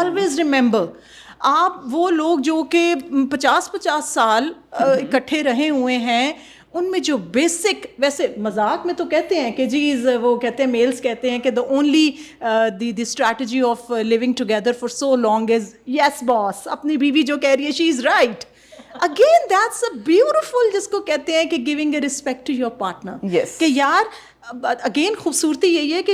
Always remember, آپ وہ لوگ جو کہ 50 سال اکٹھے رہے ہوئے ہیں, ان میں جو بیسک, ویسے مذاق میں تو کہتے ہیں کہ جی وہ کہتے ہیں, میلز کہتے ہیں کہ the only the strategy of living together for so long as yes boss. اپنی بیوی جو کہہ رہی ہے, she is right. Again that's a beautiful, جس کو کہتے ہیں کہ giving a respect to your partner. Yes. کہ یار اگین خوبصورتی یہی ہے کہ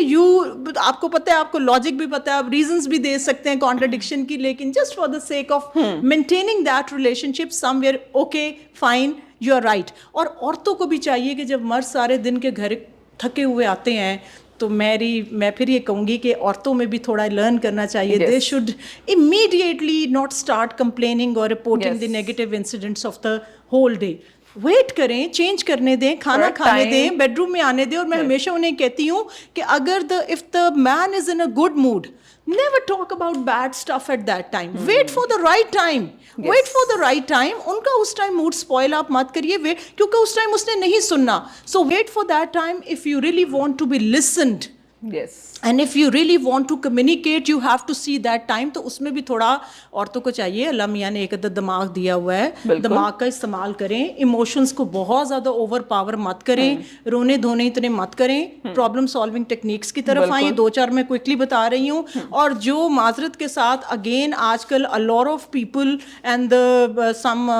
آپ کو پتہ ہے, آپ کو لاجک بھی پتہ ہے, آپ ریزنس بھی دے سکتے ہیں کانٹرڈکشن کی, لیکن just for the sake of maintaining that relationship somewhere, okay fine, you are right. اور عورتوں کو بھی چاہیے کہ جب مرد سارے دن کے گھر تھکے ہوئے آتے ہیں, تو میں پھر یہ کہوں گی کہ عورتوں میں بھی تھوڑا لرن کرنا چاہیے. They should immediately not start complaining اور reporting the negative incidents of the whole day. Wait کریں, چینج کرنے دیں, کھانا کھانے دیں, بیڈ روم میں آنے دیں. اور میں ہمیشہ انہیں کہتی ہوں کہ اگر if the man is in a good mood, never talk about bad stuff at that time. Wait for the right time. Wait for the right time. ان کا اس ٹائم موڈ اسپوائل آپ مت کریے, کیونکہ اس ٹائم اس نے نہیں سننا. So wait for that time if you really want to be listened. Yes. And if you really want to communicate, you have to see that time. تو اس میں بھی تھوڑا عورتوں کو چاہیے, اللہ میاں نے ایک دماغ دیا ہوا ہے, دماغ کا استعمال کریں. ایموشنس کو بہت زیادہ اوور پاور مت کریں, رونے دھونے اتنے مت کریں, پرابلم سالونگ ٹیکنیکس کی طرف آئیں. 2-4 میں کوئکلی بتا رہی ہوں. اور جو معذرت کے ساتھ اگین آج کل a lot of people and some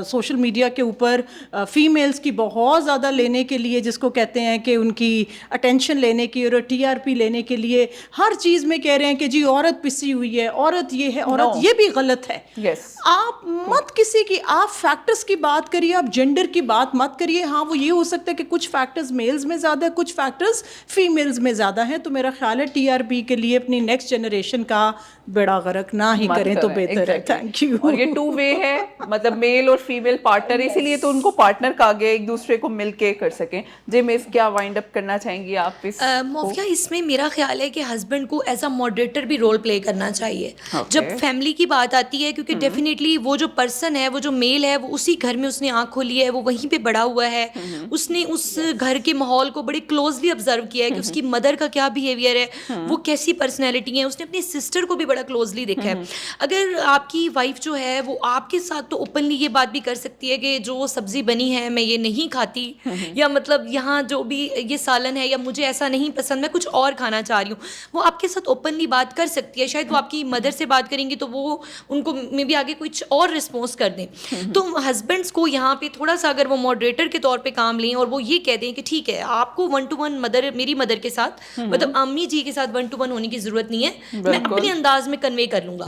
social media کے اوپر فیمیلس کی بہت زیادہ لینے کے لیے, جس کو کہتے ہیں کہ ان کی اٹینشن لینے کی اور TRP لینے کے لیے ہر چیز میں کہہ رہے ہیں کہ جی عورت پسی ہوئی ہے, عورت یہ ہے, عورت یہ بھی غلط ہے. آپ مت کسی کی, آپ فیکٹرز کی بات کریے, آپ جینڈر کی بات مت کریے. ہاں وہ یہ ہو سکتا ہے کہ کچھ فیکٹرز میلز میں زیادہ ہے, کچھ فیکٹرز فیمیلز میں زیادہ ہیں. تو میرا خیال ہے TRP کے لیے اپنی نیکسٹ جنریشن کا بیڑا غرق نہ ہی کریں تو بہتر ہے. Thank you. اور یہ 2 way ہے, مطلب میل اور فیمیل پارٹنر, اسی لیے تو ان کو پارٹنر کہا گیا, ایک دوسرے کو مل کے کر سکیں. جی مس, کیا وائنڈ اپ کرنا چاہیں گی آپ اس موفیا؟ اس میں میرا خیال ہے کہ ہسبینڈ کو ایز اے ماڈریٹر بھی رول پلے کرنا چاہیے جب فیملی کی بات آتی ہے, کیونکہ ڈیفینیٹلی وہ جو پرسن ہے, وہ جو میل ہے, وہ اسی گھر میں اس نے آنکھ کھولی ہے, وہ وہیں پہ بڑا ہوا ہے, اس نے اس گھر کے ماحول کو بڑے کلوزلی آبزرو کیا ہے کہ اس کی مدر کا کیا بیہیویئر ہے, وہ کیسی پرسنالٹی ہے. اس نے اپنی سسٹر کو بھی بڑا کلوزلی دیکھا ہے. اگر آپ کی وائف جو ہے وہ آپ کے ساتھ تو اوپنلی یہ بات بھی کر سکتی ہے کہ جو سبزی بنی ہے میں یہ نہیں کھاتی, یا مطلب یہاں جو بھی یہ سالن ہے یا مجھے ایسا نہیں پسند, میں کچھ اور کھانا چاہ رہی ہوں, وہ آپ کے ساتھ اوپنلی بات کر سکتی ہے. شاید وہ آپ کی مدر سے بات کریں گی تو وہ ان کو میں بھی آگے کچھ اور رسپانس کر دیں. تو ہسبینڈس کو یہاں پہ تھوڑا سا اگر وہ ماڈریٹر کے طور پہ کام لیں اور وہ یہ کہہ دیں کہ ٹھیک ہے آپ کو 1-to-1 مدر, میری مدر کے ساتھ مطلب امی جی کے ساتھ 1-to-1 ہونے کی ضرورت نہیں ہے, میں اپنے انداز میں کنوے کر لوں گا.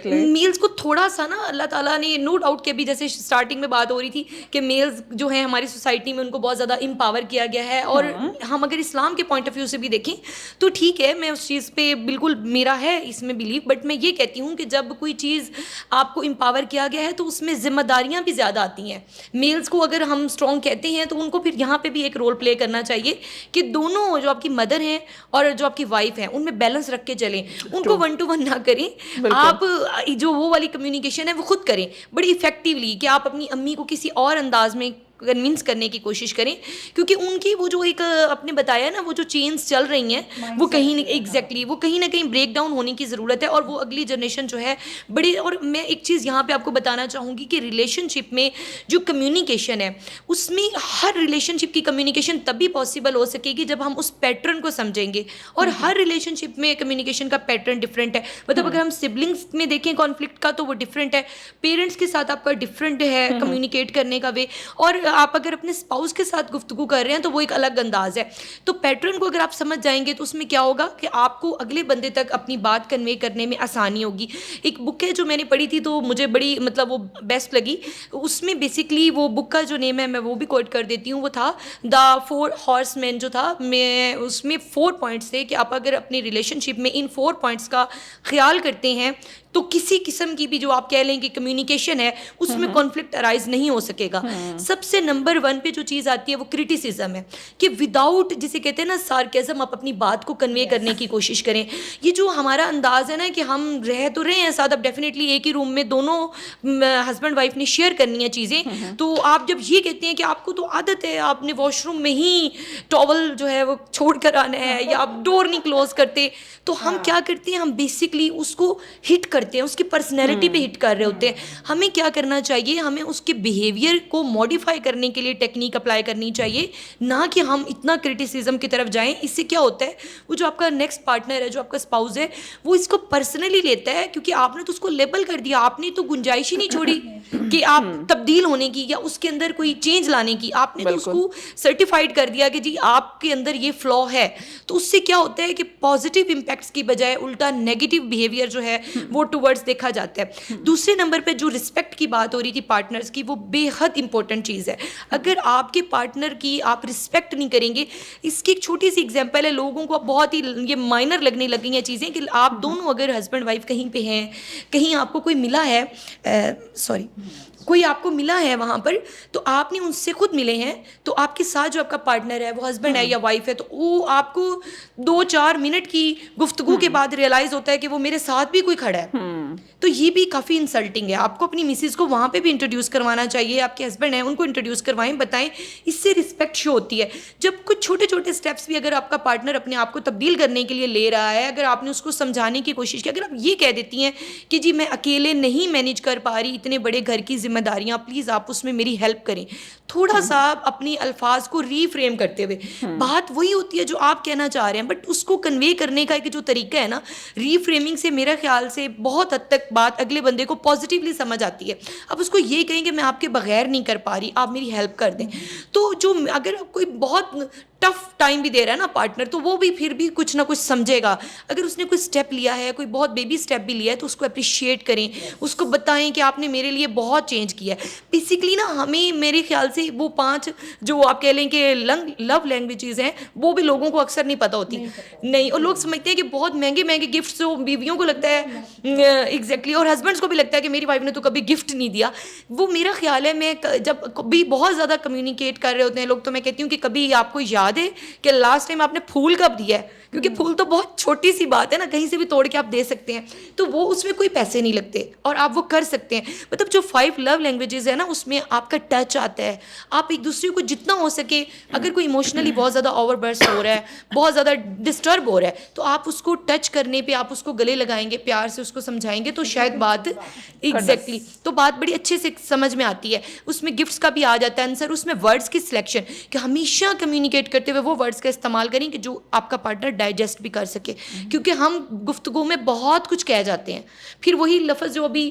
میلز کو تھوڑا سا نا اللہ تعالیٰ نے نو ڈاؤٹ کہ بھی جیسے اسٹارٹنگ میں بات ہو رہی تھی کہ میلز جو ہیں ہماری سوسائٹی میں ان کو بہت زیادہ امپاور کیا گیا ہے. اور ہم اگر اسلام کے پوائنٹ آف ویو سے بھی دیکھیں تو ٹھیک ہے, میں اس چیز پہ بالکل میرا ہے اس میں بلیو, بٹ میں یہ کہتی ہوں کہ جب کوئی چیز آپ کو امپاور کیا گیا ہے تو اس میں ذمہ داریاں بھی زیادہ آتی ہیں. میلز کو اگر ہم اسٹرانگ کہتے ہیں تو ان کو پھر یہاں پہ بھی ایک رول پلے کرنا چاہیے کہ دونوں جو آپ کی مدر ہیں اور جو آپ کی وائف ہیں ان میں بیلنس رکھ کے چلیں, ان کو 1-to-1 نہ کریں. آپ جو وہ والی کمیونیکیشن ہے وہ خود کریں بڑی افیکٹولی, کہ آپ اپنی امی کو کسی اور انداز میں کنونس کرنے کی کوشش کریں, کیونکہ ان کی وہ جو ایک آپ نے بتایا نا وہ جو چینز چل رہی ہیں وہ کہیں نہ ایگزیکٹلی وہ کہیں نہ کہیں بریک ڈاؤن ہونے کی ضرورت ہے. اور وہ اگلی جنریشن جو ہے بڑی, اور میں ایک چیز یہاں پہ آپ کو بتانا چاہوں گی کہ ریلیشن شپ میں جو کمیونیکیشن ہے اس میں ہر ریلیشن شپ کی کمیونیکیشن تبھی پاسبل ہو سکے گی جب ہم اس پیٹرن کو سمجھیں گے. اور ہر ریلیشن شپ میں کمیونیکیشن کا پیٹرن ڈفرینٹ ہے. مطلب اگر ہم سبلنگس میں دیکھیں کانفلکٹ کا تو وہ ڈفرینٹ ہے, پیرنٹس کے ساتھ آپ کا ڈفرینٹ ہے کمیونیکیٹ کرنے کا وے, اور آپ اگر اپنے اسپاؤس کے ساتھ گفتگو کر رہے ہیں تو وہ ایک الگ انداز ہے. تو پیٹرن کو اگر آپ سمجھ جائیں گے تو اس میں کیا ہوگا کہ آپ کو اگلے بندے تک اپنی بات کنوے کرنے میں آسانی ہوگی. ایک بک ہے جو میں نے پڑھی تھی تو مجھے بڑی مطلب وہ بیسٹ لگی. اس میں بیسکلی وہ بک کا جو نیم ہے میں وہ بھی کوٹ کر دیتی ہوں, وہ تھا دا 4 Horsemen جو تھا. میں اس میں 4 پوائنٹس تھے کہ آپ اگر اپنی ریلیشن شپ میں ان 4 پوائنٹس کا خیال کرتے ہیں تو کسی قسم کی بھی جو آپ کہہ لیں کہ کمیونیکیشن ہے اس میں کانفلکٹ ارائز نہیں ہو سکے گا. سب سے نمبر 1 پہ جو چیز آتی ہے وہ کرٹیسزم ہے, کہ وداؤٹ جسے کہتے ہیں نا سارکیزم, آپ اپنی بات کو کنوے کرنے کی کوشش کریں. یہ جو ہمارا انداز ہے نا کہ ہم رہ تو رہے ہیں ساتھ, اب ڈیفینیٹلی ایک ہی روم میں دونوں ہسبینڈ وائف نے شیئر کرنی ہے چیزیں, تو آپ جب یہ کہتے ہیں کہ آپ کو تو عادت ہے آپ نے واش روم میں ہی ٹاول جو ہے وہ چھوڑ کر آنا ہے یا آپ ڈور نہیں کلوز کرتے, تو ہم کیا کرتے ہیں, ہم بیسکلی اس کو ہٹ کر کرتے ہیں, اس کی پرسنالٹی پہ ہٹ کر رہے ہوتے ہیں. ہمیں کیا کرنا چاہیے, ہمیں اس کے بیہیویئر کو ماڈیفائی کرنے کے لیے ٹیکنیک اپلائی کرنی چاہیے, نہ کہ ہم اتنا کرٹیسزم کی طرف جائیں. اس سے کیا ہوتا ہے, وہ جو آپ کا نیکسٹ پارٹنر ہے, جو آپ کا اسپاؤز ہے, وہ اس کو پرسنلی لیتا ہے, کیونکہ آپ نے تو اس کو لیبل کر دیا, آپ نے تو گنجائش ہی نہیں چھوڑی کہ آپ تبدیل ہونے کی یا اس کے اندر کوئی چینج لانے کی. آپ نے تو اس کو سرٹیفائڈ کر دیا کہ جی آپ کے اندر یہ فلا ہے. تو اس سے کیا ہوتا ہے کہ پازیٹیو امپیکٹس کی بجائے الٹا نیگیٹو بیہیویئر جو ہے وہ ٹورڈز دیکھا جاتا ہے. دوسرے نمبر پہ جو رسپیکٹ کی بات ہو رہی تھی پارٹنرز کی, وہ بے حد امپورٹنٹ چیز ہے. اگر آپ کے پارٹنر کی آپ رسپیکٹ نہیں کریں گے, اس کی ایک چھوٹی سی اگزامپل ہے, لوگوں کو بہت ہی یہ مائنر لگنے لگی ہیں چیزیں, کہ آپ دونوں اگر ہسبینڈ وائف کہیں پہ ہیں, کہیں آپ کو کوئی ملا ہے, کوئی آپ کو ملا ہے وہاں پر, تو آپ نے ان سے خود ملے ہیں, تو آپ کے ساتھ جو آپ کا پارٹنر ہے وہ ہسبینڈ ہے یا وائف ہے, تو وہ آپ کو 2-4 منٹ کی گفتگو کے بعد ریئلائز ہوتا ہے کہ وہ میرے ساتھ بھی کوئی کھڑا ہے. تو یہ بھی کافی انسلٹنگ ہے. آپ کو اپنی مسز کو وہاں پہ بھی انٹروڈیوس کروانا چاہیے, آپ کے ہسبینڈ ہیں ان کو انٹروڈیوس کروائیں, بتائیں, اس سے رسپیکٹ شو ہوتی ہے. جب کچھ چھوٹے چھوٹے اسٹیپس بھی اگر آپ کا پارٹنر اپنے آپ کو تبدیل کرنے کے لیے لے رہا ہے, اگر آپ نے اس کو سمجھانے کی کوشش کی, اگر آپ یہ کہہ دیتی ہیں کہ جی میں اکیلے نہیں مینیج کر پا رہی اتنے بڑے گھر کی ذمہ داریاں, پلیز آپ اس میں میری ہیلپ کریں, تھوڑا سا اپنی الفاظ کو ری فریم کرتے ہوئے, بات وہی ہوتی ہے جو آپ کہنا چاہ رہے ہیں, بٹ اس کو کنوے کرنے کا ایک جو طریقہ ہے نا, ری فریمنگ سے میرا خیال سے بہت حد تک بات اگلے بندے کو پازیٹیولی سمجھ آتی ہے. اب اس کو یہ کہیں کہ میں آپ کے بغیر نہیں کر پا رہی, آپ میری ہیلپ کر دیں. تو جو اگر کوئی بہت ٹف ٹائم بھی دے رہا ہے نا پارٹنر, تو وہ بھی پھر بھی کچھ نہ کچھ سمجھے گا. اگر اس نے کوئی اسٹیپ لیا ہے, کوئی بہت بیبی اسٹیپ بھی لیا ہے, تو اس کو اپریشیٹ کریں, اس کو بتائیں کہ آپ نے میرے لیے بہت چینج کیا ہے. بیسکلی نا ہمیں میرے خیال سے وہ 5 جو آپ کہہ لیں کہ لو لینگویجز ہیں, وہ بھی لوگوں کو اکثر نہیں پتہ ہوتی نہیں, اور لوگ سمجھتے ہیں کہ بہت مہنگے مہنگے گفٹس جو بیویوں کو لگتا ہے ایگزیکٹلی, اور ہسبینڈس کو بھی لگتا ہے کہ میری وائف نے تو کبھی گفٹ نہیں دیا. وہ میرا خیال ہے, میں جب کبھی بہت زیادہ کمیونیکیٹ کر رہے ہوتے ہیں لوگ, تو میں کہتی ہوں کہ کبھی آپ کو یاد ہے کہ لاسٹ ٹائم آپ نے پھول کب دیا ہے, کیونکہ پھول تو بہت چھوٹی سی بات ہے نا, کہیں سے بھی توڑ کے آپ دے سکتے ہیں, تو وہ اس میں کوئی پیسے نہیں لگتے اور آپ وہ کر سکتے ہیں. مطلب جو 5 لو لینگویجز ہے نا, اس میں آپ کا ٹچ آتا ہے, آپ ایک دوسرے کو جتنا ہو سکے, اگر کوئی ایموشنلی بہت زیادہ اوور برسٹ ہو رہا ہے, بہت زیادہ ڈسٹرب ہو رہا ہے, تو آپ اس کو ٹچ کرنے پہ آپ اس کو گلے لگائیں گے, پیار سے اس کو سمجھائیں گے, تو شاید بات ایگزیکٹلی تو بات بڑی اچھے سے سمجھ میں آتی ہے. اس میں گفٹس کا بھی آ جاتا ہے آنسر, اس میں ورڈس کی سلیکشن, کہ ہمیشہ کمیونیکیٹ کرتے ہوئے وہ ورڈس کا استعمال کریں کہ جو آپ کا پارٹنر ڈائجسٹ بھی کر سکے, کیونکہ ہم گفتگو میں بہت کچھ کہہ جاتے ہیں, پھر وہی لفظ جو ابھی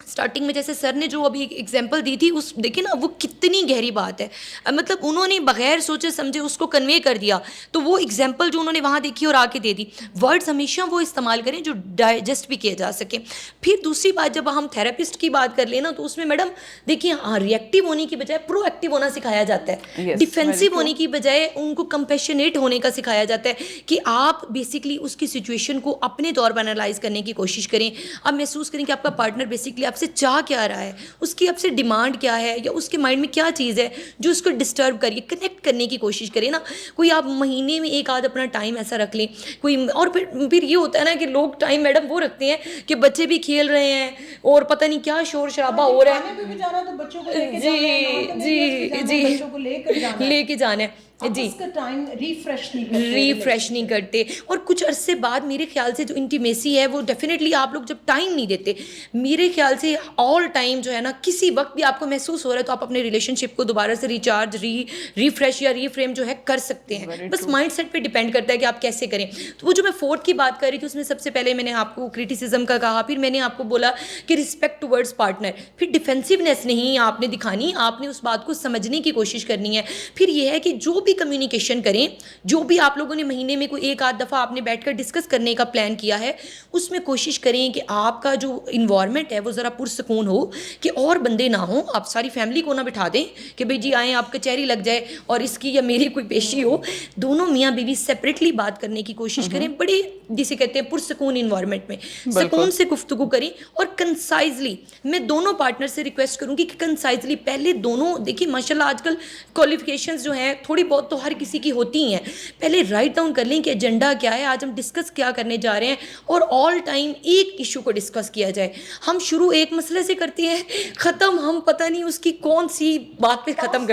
اسٹارٹنگ میں جیسے سر نے جو ابھی ایگزامپل دی تھی, اس دیکھیں نا وہ کتنی گہری بات ہے. مطلب انہوں نے بغیر سوچے سمجھے اس کو کنوے کر دیا, تو وہ ایگزامپل جو انہوں نے وہاں دیکھی اور آ کے دے دی. ورڈز ہمیشہ وہ استعمال کریں جو ڈائجسٹ بھی کیے جا سکے. پھر دوسری بات, جب ہم تھراپسٹ کی بات کر لیں نا, تو اس میں میڈم دیکھیے ری ایکٹیو ہونے کی بجائے پرو ایکٹیو ہونا سکھایا جاتا ہے, ڈیفینسو ہونے کی بجائے ان کو کمپیشنیٹ ہونے کا سکھایا جاتا ہے, کہ آپ بیسکلی اس کی سچویشن کو اپنے طور پر انالائز کرنے کی کوشش کریں. آپ محسوس کریں کہ آپ کا پارٹنر بیسکلی آپ سے چاہ کیا رہا ہے, اس کی آپ سے ڈیمانڈ کیا ہے, یا اس کے مائنڈ میں کیا چیز ہے جو اس کو ڈسٹرب کریے, کنیکٹ کرنے کی کوشش کریں نا. کوئی آپ مہینے میں ایک آدھ اپنا ٹائم ایسا رکھ لیں کوئی, اور پھر یہ ہوتا ہے نا کہ لوگ ٹائم میڈم وہ رکھتے ہیں کہ بچے بھی کھیل رہے ہیں اور پتہ نہیں کیا شور شرابہ ہو رہا ہے, لے کے جانا ہے, جی ریفریش نہیں کرتے. اور کچھ عرصے بعد میرے خیال سے جو انٹیمیسی ہے وہ ڈیفینیٹلی آپ لوگ جب ٹائم نہیں دیتے, میرے خیال سے آل ٹائم جو ہے نا, کسی وقت بھی آپ کو محسوس ہو رہا ہے تو آپ اپنے ریلیشن شپ کو دوبارہ سے ریچارج, ریفریش یا ریفریم جو ہے کر سکتے ہیں. بس مائنڈ سیٹ پہ ڈیپینڈ کرتا ہے کہ آپ کیسے کریں. تو وہ جو میں 4th کی بات کر رہی تھی, اس میں سب سے پہلے میں نے آپ کو کرٹیسزم کا کہا, پھر میں نے آپ کو بولا کہ رسپیکٹ ٹورڈز پارٹنر, پھر ڈیفینسونیس نہیں آپ نے دکھانی, آپ نے اس بات کو سمجھنے کی کوشش کرنی ہے. پھر یہ ہے کہ جو بھی کمیونیکیشن کریں, جو بھی آپ لوگوں نے مہینے میں کوئی ایک آدھ دفعہ آپ نے بیٹھ کر ڈسکس کرنے کا پلان کیا ہے, اس میں کوشش کریں کہ آپ کا جو انوائرمنٹ ہے وہ ذرا پرسکون ہو, کہ اور بندے نہ ہوں. آپ ساری فیملی کو نہ بٹھا دیں کہ بھئی جی آئیں آپ کچہری لگ جائے اور اس کی یا میری کوئی پیشی ہو. دونوں میاں بیوی سیپریٹلی بات کرنے کی کوشش کریں, بڑے جسے کہتے ہیں پرسکون انوائرمنٹ میں سکون سے گفتگو کریں, اور کنسائزلی. میں دونوں پارٹنر سے ریکویسٹ کروں گی کہ کنسائزلی پہلے دونوں دیکھیں, ماشاء اللہ آج کل کوالیفیکیشنز جو ہیں تھوڑی بہت تو ہر کسی کی ہوتی ہی ہیں. پہلے رائٹ ڈاؤن کر لیں کہ ایجنڈا کیا ہے, آج ہم ڈسکس کیا کرنے جا رہے ہیں, اور آل ٹائم ایک ایشو کو ڈسکس کیا جائے. ہم شروع ایک مسئلے سے کرتے ہیں, ختم ہم پتہ نہیں اس کی کون سی بات پہ ختم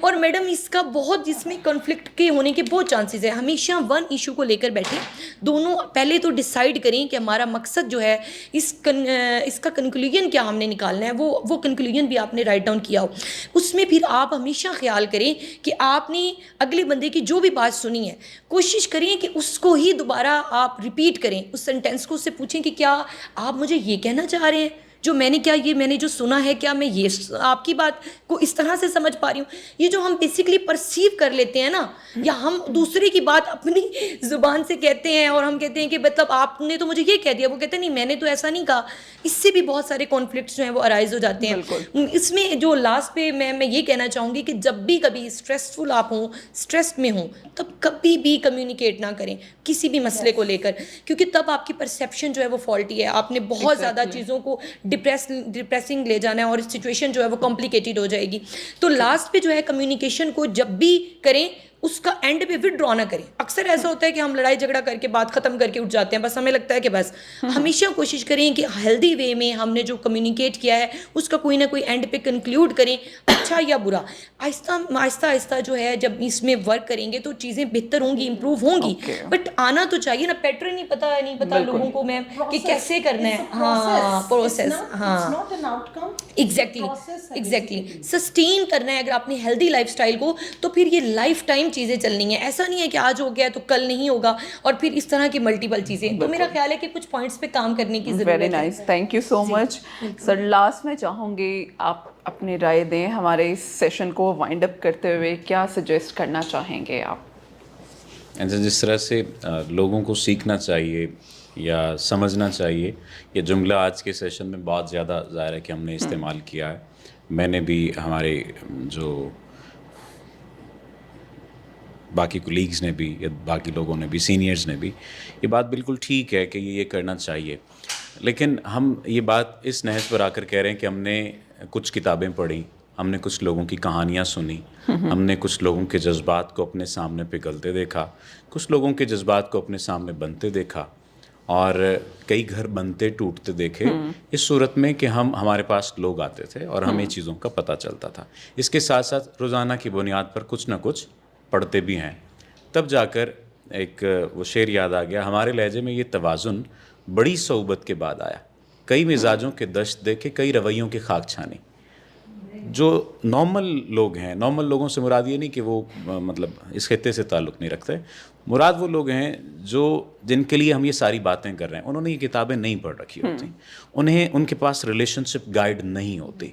اور میڈم اس کا بہت, جس میں کنفلکٹ کے ہونے کے بہت چانسز ہیں. ہمیشہ ون ایشو کو لے کر بیٹھیں, دونوں پہلے تو ڈیسائیڈ کریں کہ ہمارا مقصد جو ہے اس کا کنکلوژن کیا ہم نے نکالنا ہے, وہ کنکلوژن بھی آپ نے رائٹ ڈاؤن کیا ہو. اس میں پھر آپ ہمیشہ خیال کریں کہ آپ نے اگلے بندے کی جو بھی بات سنی ہے, کوشش کریں کہ اس کو ہی دوبارہ آپ ریپیٹ کریں, اس سینٹینس کو اس سے پوچھیں کہ کیا آپ مجھے یہ کہنا چاہ رہے ہیں, جو میں نے, کیا یہ میں نے جو سنا ہے, کیا میں یہ آپ کی بات کو اس طرح سے سمجھ پا رہی ہوں. یہ جو ہم بیسیکلی پرسیو کر لیتے ہیں نا, یا ہم دوسرے کی بات اپنی زبان سے کہتے ہیں اور ہم کہتے ہیں کہ مطلب آپ نے تو مجھے یہ کہہ دیا, وہ کہتے ہیں نہیں میں نے تو ایسا نہیں کہا. اس سے بھی بہت سارے کانفلکٹس جو ہیں وہ ارائز ہو جاتے ہیں. اس میں جو لاسٹ پہ میں یہ کہنا چاہوں گی کہ جب بھی کبھی اسٹریسفل آپ ہوں, اسٹریس میں ہوں, تب کبھی بھی کمیونیکیٹ نہ کریں کسی بھی مسئلے کو لے کر, کیونکہ تب آپ کی پرسیپشن جو ہے وہ فالٹی ہے. آپ نے بہت زیادہ چیزوں کو ڈپریسنگ لے جانا ہے اور سچویشن جو ہے وہ کمپلیکیٹڈ ہو جائے گی. تو لاسٹ پہ جو ہے کمیونیکیشن کو جب بھی کریں اس کا اینڈ پہ وڈرا نہ کریں. اکثر ایسا ہوتا ہے کہ ہم لڑائی جھگڑا کر کے بات ختم کر کے اٹھ جاتے ہیں, بس ہمیں لگتا ہے کہ بس. ہمیشہ کوشش کریں کہ ہیلدی وے میں ہم نے جو کمیونیکیٹ کیا ہے اس کا کوئی نہ کوئی اینڈ پہ کنکلوڈ کریں, اچھا یا برا. آہستہ آہستہ جو ہے جب اس میں ورک کریں گے تو چیزیں بہتر ہوں گی, امپروو ہوں گی. بٹ آنا تو چاہیے نا, پیٹرن نہیں پتا لوگوں کو میم کہ کیسے کرنا ہے. ہاں پروسیس, ہاں ایگزیکٹلی سسٹین کرنا ہے اگر آپ نے ہیلدی لائف اسٹائل کو, تو پھر یہ لائف ٹائم چیزیں چلنی ہیں. ایسا نہیں ہے کہ آج ہو گیا تو کل نہیں ہوگا, اور پھر اس طرح کی ملٹیپل چیزیں. تو میرا خیال ہے کہ کچھ پوائنٹس پہ کام کرنے کی ضرورت ہے. Very nice, thank you so much sir. Last میں چاہوں گی آپ اپنی رائے دیں, ہمارے اس سیشن کو وائنڈ اپ کرتے ہوئے کیا سجیسٹ کرنا چاہیں گے آپ؟ جس طرح سے لوگوں کو سیکھنا چاہیے یا سمجھنا چاہیے, یہ جملہ آج کے سیشن میں بہت زیادہ ظاہر ہے کہ ہم نے استعمال کیا ہے. میں نے بھی, ہمارے جو باقی کولیگز نے بھی, یا باقی لوگوں نے بھی, سینئرز نے بھی, یہ بات بالکل ٹھیک ہے کہ یہ کرنا چاہیے. لیکن ہم یہ بات اس نہج پر آ کر کہہ رہے ہیں کہ ہم نے کچھ کتابیں پڑھی, ہم نے کچھ لوگوں کی کہانیاں سنی, ہم نے کچھ لوگوں کے جذبات کو اپنے سامنے پگھلتے دیکھا, کچھ لوگوں کے جذبات کو اپنے سامنے بنتے دیکھا, اور کئی گھر بنتے ٹوٹتے دیکھے, اس صورت میں کہ ہمارے پاس لوگ آتے تھے اور ہمیں چیزوں کا پتہ چلتا تھا. اس کے ساتھ ساتھ روزانہ کی بنیاد پر کچھ نہ کچھ پڑھتے بھی ہیں. تب جا کر ایک وہ شعر یاد آ گیا, ہمارے لہجے میں یہ توازن بڑی صحبت کے بعد آیا, کئی مزاجوں کے دشت دیکھے, کئی رویوں کی خاک چھانی. جو نارمل لوگ ہیں, نارمل لوگوں سے مراد یہ نہیں کہ وہ مطلب اس خطے سے تعلق نہیں رکھتے, مراد وہ لوگ ہیں جن کے لیے ہم یہ ساری باتیں کر رہے ہیں. انہوں نے یہ کتابیں نہیں پڑھ رکھی ہوتی, ان کے پاس ریلیشن شپ گائیڈ نہیں ہوتی.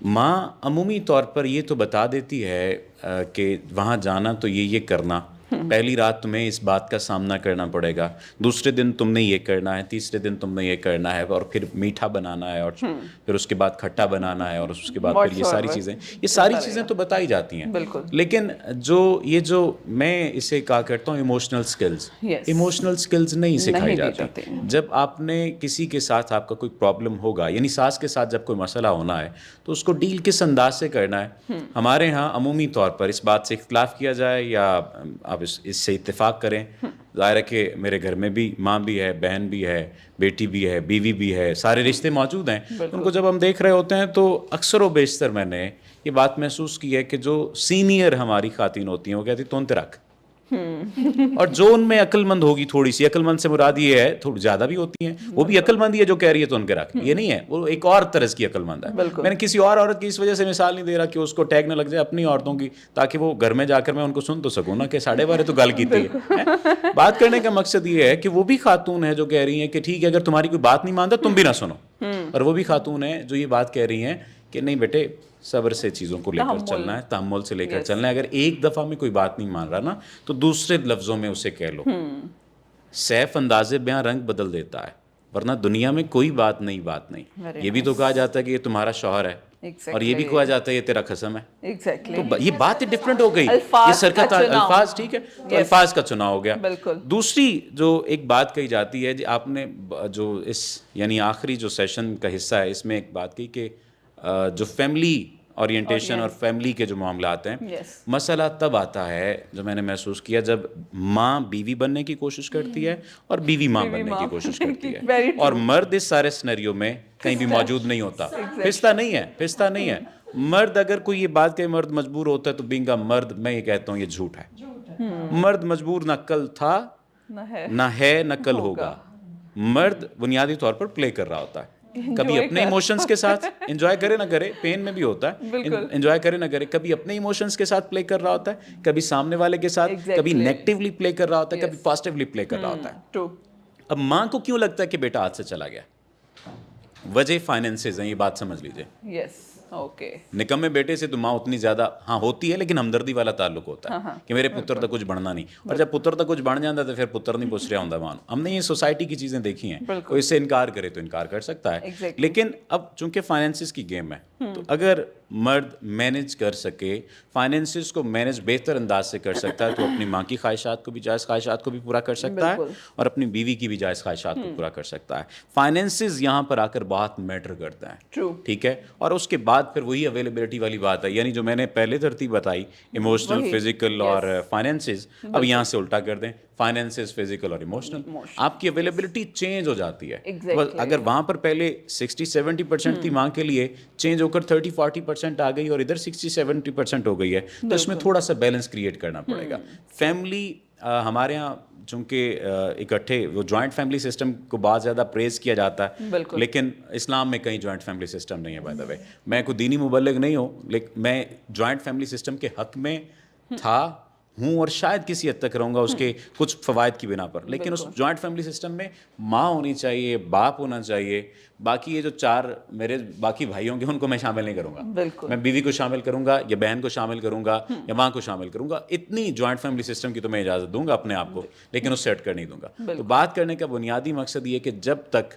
ماں عمومی طور پر یہ تو بتا دیتی ہے کہ وہاں جانا تو یہ کرنا, پہلی رات تمہیں اس بات کا سامنا کرنا پڑے گا, دوسرے دن تم نے یہ کرنا ہے, تیسرے دن تم نے یہ کرنا ہے, اور پھر میٹھا بنانا ہے, اور پھر اس کے بعد کھٹا بنانا ہے, اور اس کے بعد پھر یہ ساری چیزیں تو بتائی جاتی ہیں. لیکن یہ جو میں اسے کہا کرتا ہوں ایموشنل سکلز نہیں سکھائی جاتی. جب آپ نے کسی کے ساتھ آپ کا کوئی پرابلم ہوگا, یعنی ساس کے ساتھ جب کوئی مسئلہ ہونا ہے تو اس کو ڈیل کس انداز سے کرنا ہے. ہمارے ہاں عمومی طور پر اس بات سے اختلاف کیا جائے یا آپ اس سے اتفاق کریں, ظاہر ہے کہ میرے گھر میں بھی ماں بھی ہے, بہن بھی ہے, بیٹی بھی ہے, بیوی بھی ہے, سارے رشتے موجود ہیں. ان کو جب ہم دیکھ رہے ہوتے ہیں تو اکثر و بیشتر میں نے یہ بات محسوس کی ہے کہ جو سینئر ہماری خواتین ہوتی ہیں وہ کہتی تو انتے رکھ, اور جو ان میں عقل مند ہوگی, تھوڑی سی عقل مند سے مراد یہ ہے, تھوڑی زیادہ بھی ہوتی ہیں, وہ بھی عقل مند ہی ہے جو کہہ رہی ہے تو ان کے رکھ, یہ نہیں ہے, وہ ایک اور طرز کی عقل مند ہے. میں نے کسی اور عورت کی اس وجہ سے مثال نہیں دے رہا کہ اس کو ٹیگ نہ لگ جائے اپنی عورتوں کی, تاکہ وہ گھر میں جا کر میں ان کو سن تو سکوں نا کہ ساڑھے بارے تو گل کیتی ہے. بات کرنے کا مقصد یہ ہے کہ وہ بھی خاتون ہے جو کہہ رہی ہیں کہ ٹھیک ہے اگر تمہاری کوئی بات نہیں مانتا تم بھی نہ سنو, اور وہ بھی خاتون ہے جو یہ بات کہہ رہی ہیں کہ نہیں بیٹے صبر سے چیزوں کو لے کر چلنا ہے, تحمل سے لے کر چلنا ہے. اگر ایک دفعہ میں کوئی بات نہیں مان رہا نا تو دوسرے لفظوں میں اسے کہہ لو. سیف انداز بیاں رنگ بدل دیتا ہے, ورنہ دنیا میں کوئی بات نہیں. یہ بھی تو کہا جاتا ہے کہ یہ تمہارا شوہر ہے, اور یہ بھی کہا جاتا ہے یہ تیرا قسم ہے. تو یہ بات ڈفرینٹ ہو گئی, یہ سرکت الفاظ, ٹھیک ہے, تو الفاظ کا چناؤ ہو گیا. دوسری جو ایک بات کہی جاتی ہے, آپ نے جو اس یعنی آخری جو سیشن کا حصہ ہے اس میں ایک بات کہی کہ جو فیملی اورینٹیشن اور فیملی کے جو معاملات ہیں. مسئلہ تب آتا ہے جو میں نے محسوس کیا جب ماں بیوی بننے کی کوشش کرتی ہے اور بیوی ماں بننے کی کوشش کرتی ہے, اور مرد اس سارے سینیریو میں کہیں بھی موجود نہیں ہوتا. پھستا نہیں ہے. مرد اگر کوئی یہ بات کہ مرد مجبور ہوتا ہے تو بینگ مرد, میں یہ کہتا ہوں یہ جھوٹ ہے. مرد مجبور نہ کل تھا, نہ ہے, نہ کل ہوگا. مرد بنیادی طور پر پلے کر رہا ہوتا ہے, کبھی اپنے ایموشنز کے ساتھ انجوائے کرے نہ کرے, پین میں بھی ہوتا ہے, انجوائے کرے نہ کرے, کبھی اپنے ایموشنز کے ساتھ پلے کر رہا ہوتا ہے, کبھی سامنے والے کے ساتھ, کبھی نیگیٹیولی پلے کر رہا ہوتا ہے, کبھی پازیٹیولی پلے کر رہا ہوتا ہے. اب ماں کو کیوں لگتا ہے کہ بیٹا ہاتھ سے چلا گیا؟ وجہ فائنینسز ہیں, یہ بات سمجھ لیجیے. Yes okay. نکمے بیٹے سے تو ماں اتنی زیادہ ہاں ہوتی ہے, لیکن ہمدردی والا تعلق ہوتا ہے کہ میرے پتر تک کچھ بڑھنا نہیں, اور جب پتر تک کچھ بڑھ جاتا ہے تو پھر پتر نہیں پوچھ رہا ہوں ماں. ہم نے یہ سوسائٹی کی چیزیں دیکھی ہیں, کوئی اس سے انکار کرے تو انکار کر سکتا ہے, لیکن اب چونکہ فائنینسز کی گیم ہے تو اگر مرد مینج کر سکے, فائنینسز کو مینج بہتر انداز سے کر سکتا ہے, تو اپنی ماں کی خواہشات کو بھی, جائز خواہشات کو بھی پورا کر سکتا ہے, اور اپنی بیوی کی بھی جائز خواہشات کو پورا کر سکتا ہے. فائنینسز یہاں پر آ کر بہت میٹر کرتا ہے, ٹھیک ہے. اور اس کے بعد پھر وہی اویلیبلٹی والی بات ہے, یعنی جو میں نے پہلے ترتیب بتائی ایموشنل, فزیکل اور فائنینسز, اب یہاں سے الٹا کر دیں, فائنینسز, فزیکل اور ایموشنل, آپ کی اویلیبلٹی چینج ہو جاتی ہے. اگر وہاں پر پہلے 60-70% تھی ماں کے لیے, چینج ہو کر 30-40% آ گئی اور ادھر 60-70% ہو گئی ہے, تو اس میں تھوڑا سا بیلنس کریٹ کرنا پڑے گا. فیملی ہمارے یہاں چونکہ اکٹھے وہ جوائنٹ فیملی سسٹم کو بہت زیادہ پریز کیا جاتا ہے, لیکن اسلام میں کہیں جوائنٹ فیملی سسٹم نہیں ہے. بائی دا وے, میں کوئی دینی مبلغ نہیں ہوں, لیکن میں جوائنٹ فیملی سسٹم کے حق میں ہوں اور شاید کسی حد تک رہوں گا اس کے کچھ فوائد کی بنا پر. لیکن اس جوائنٹ فیملی سسٹم میں ماں ہونی چاہیے, باپ ہونا چاہیے, باقی یہ جو 4 میرے باقی بھائی ہوں گے ان کو میں شامل نہیں کروں گا. میں بیوی کو شامل کروں گا, یا بہن کو شامل کروں گا, یا ماں کو شامل کروں گا. اتنی جوائنٹ فیملی سسٹم کی تو میں اجازت دوں گا اپنے آپ کو, لیکن اس سے ہٹ کر نہیں دوں گا. تو بات کرنے کا بنیادی مقصد یہ کہ جب تک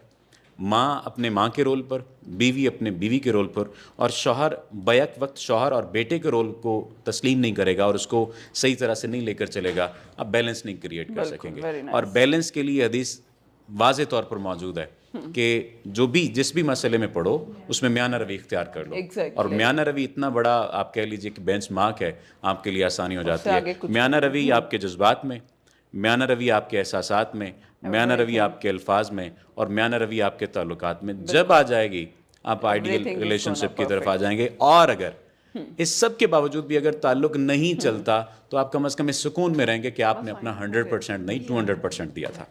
ماں اپنے ماں کے رول پر, بیوی اپنے بیوی کے رول پر, اور شوہر بیک وقت شوہر اور بیٹے کے رول کو تسلیم نہیں کرے گا اور اس کو صحیح طرح سے نہیں لے کر چلے گا, اب بیلنس نہیں کریٹ کر سکیں گے. اور بیلنس کے لیے حدیث واضح طور پر موجود ہے کہ جو بھی جس بھی مسئلے میں پڑھو اس میں میانہ روی اختیار کر لو. اور میانہ روی اتنا بڑا آپ کہہ لیجئے کہ بینچ مارک ہے, آپ کے لیے آسانی ہو جاتی ہے. میانہ روی آپ کے جذبات میں, میانہ روی آپ کے احساسات میں, میانہ روی آپ کے الفاظ میں, اور میانہ روی آپ کے تعلقات میں جب آ جائے گی, آپ آئیڈیل ریلیشن شپ کی طرف آ جائیں گے. اور اگر اس سب کے باوجود بھی اگر تعلق نہیں چلتا تو آپ کم از کم اس سکون میں رہیں گے کہ آپ نے اپنا 100% نہیں 200% دیا تھا.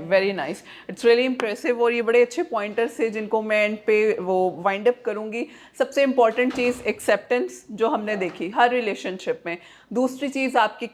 Very nice, it's really impressive. اور یہ بڑے اچھے پوائنٹرس تھے جن کو میں اینڈ پہ وہ وائنڈ اپ کروں گی. سب سے امپورٹنٹ چیز ایکسیپٹنس جو ہم نے دیکھی ہر ریلیشن شپ میں. دوسری چیز آپ کی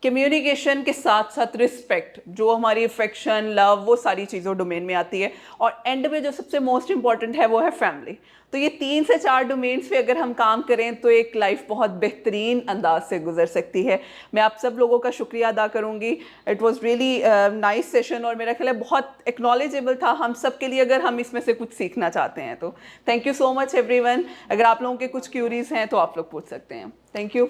کمیونیکیشن کے ساتھ ساتھ رسپیکٹ, جو ہماری افیکشن, لو, وہ ساری چیزوں ڈومین میں آتی ہے. اور اینڈ میں جو سب سے موسٹ امپورٹنٹ ہے وہ ہے فیملی. تو یہ 3 سے 4 ڈومینس پہ اگر ہم کام کریں تو ایک لائف بہت بہترین انداز سے گزر سکتی ہے. میں آپ سب لوگوں کا شکریہ ادا کروں گی. It was really nice session, اور میرا خیال ہے بہت ایکنالجیبل تھا ہم سب کے لیے اگر ہم اس میں سے کچھ سیکھنا چاہتے ہیں تو. Thank you so much every one. اگر آپ لوگوں کے کچھ کیوریز ہیں تو آپ لوگ پوچھ سکتے ہیں. Thank you.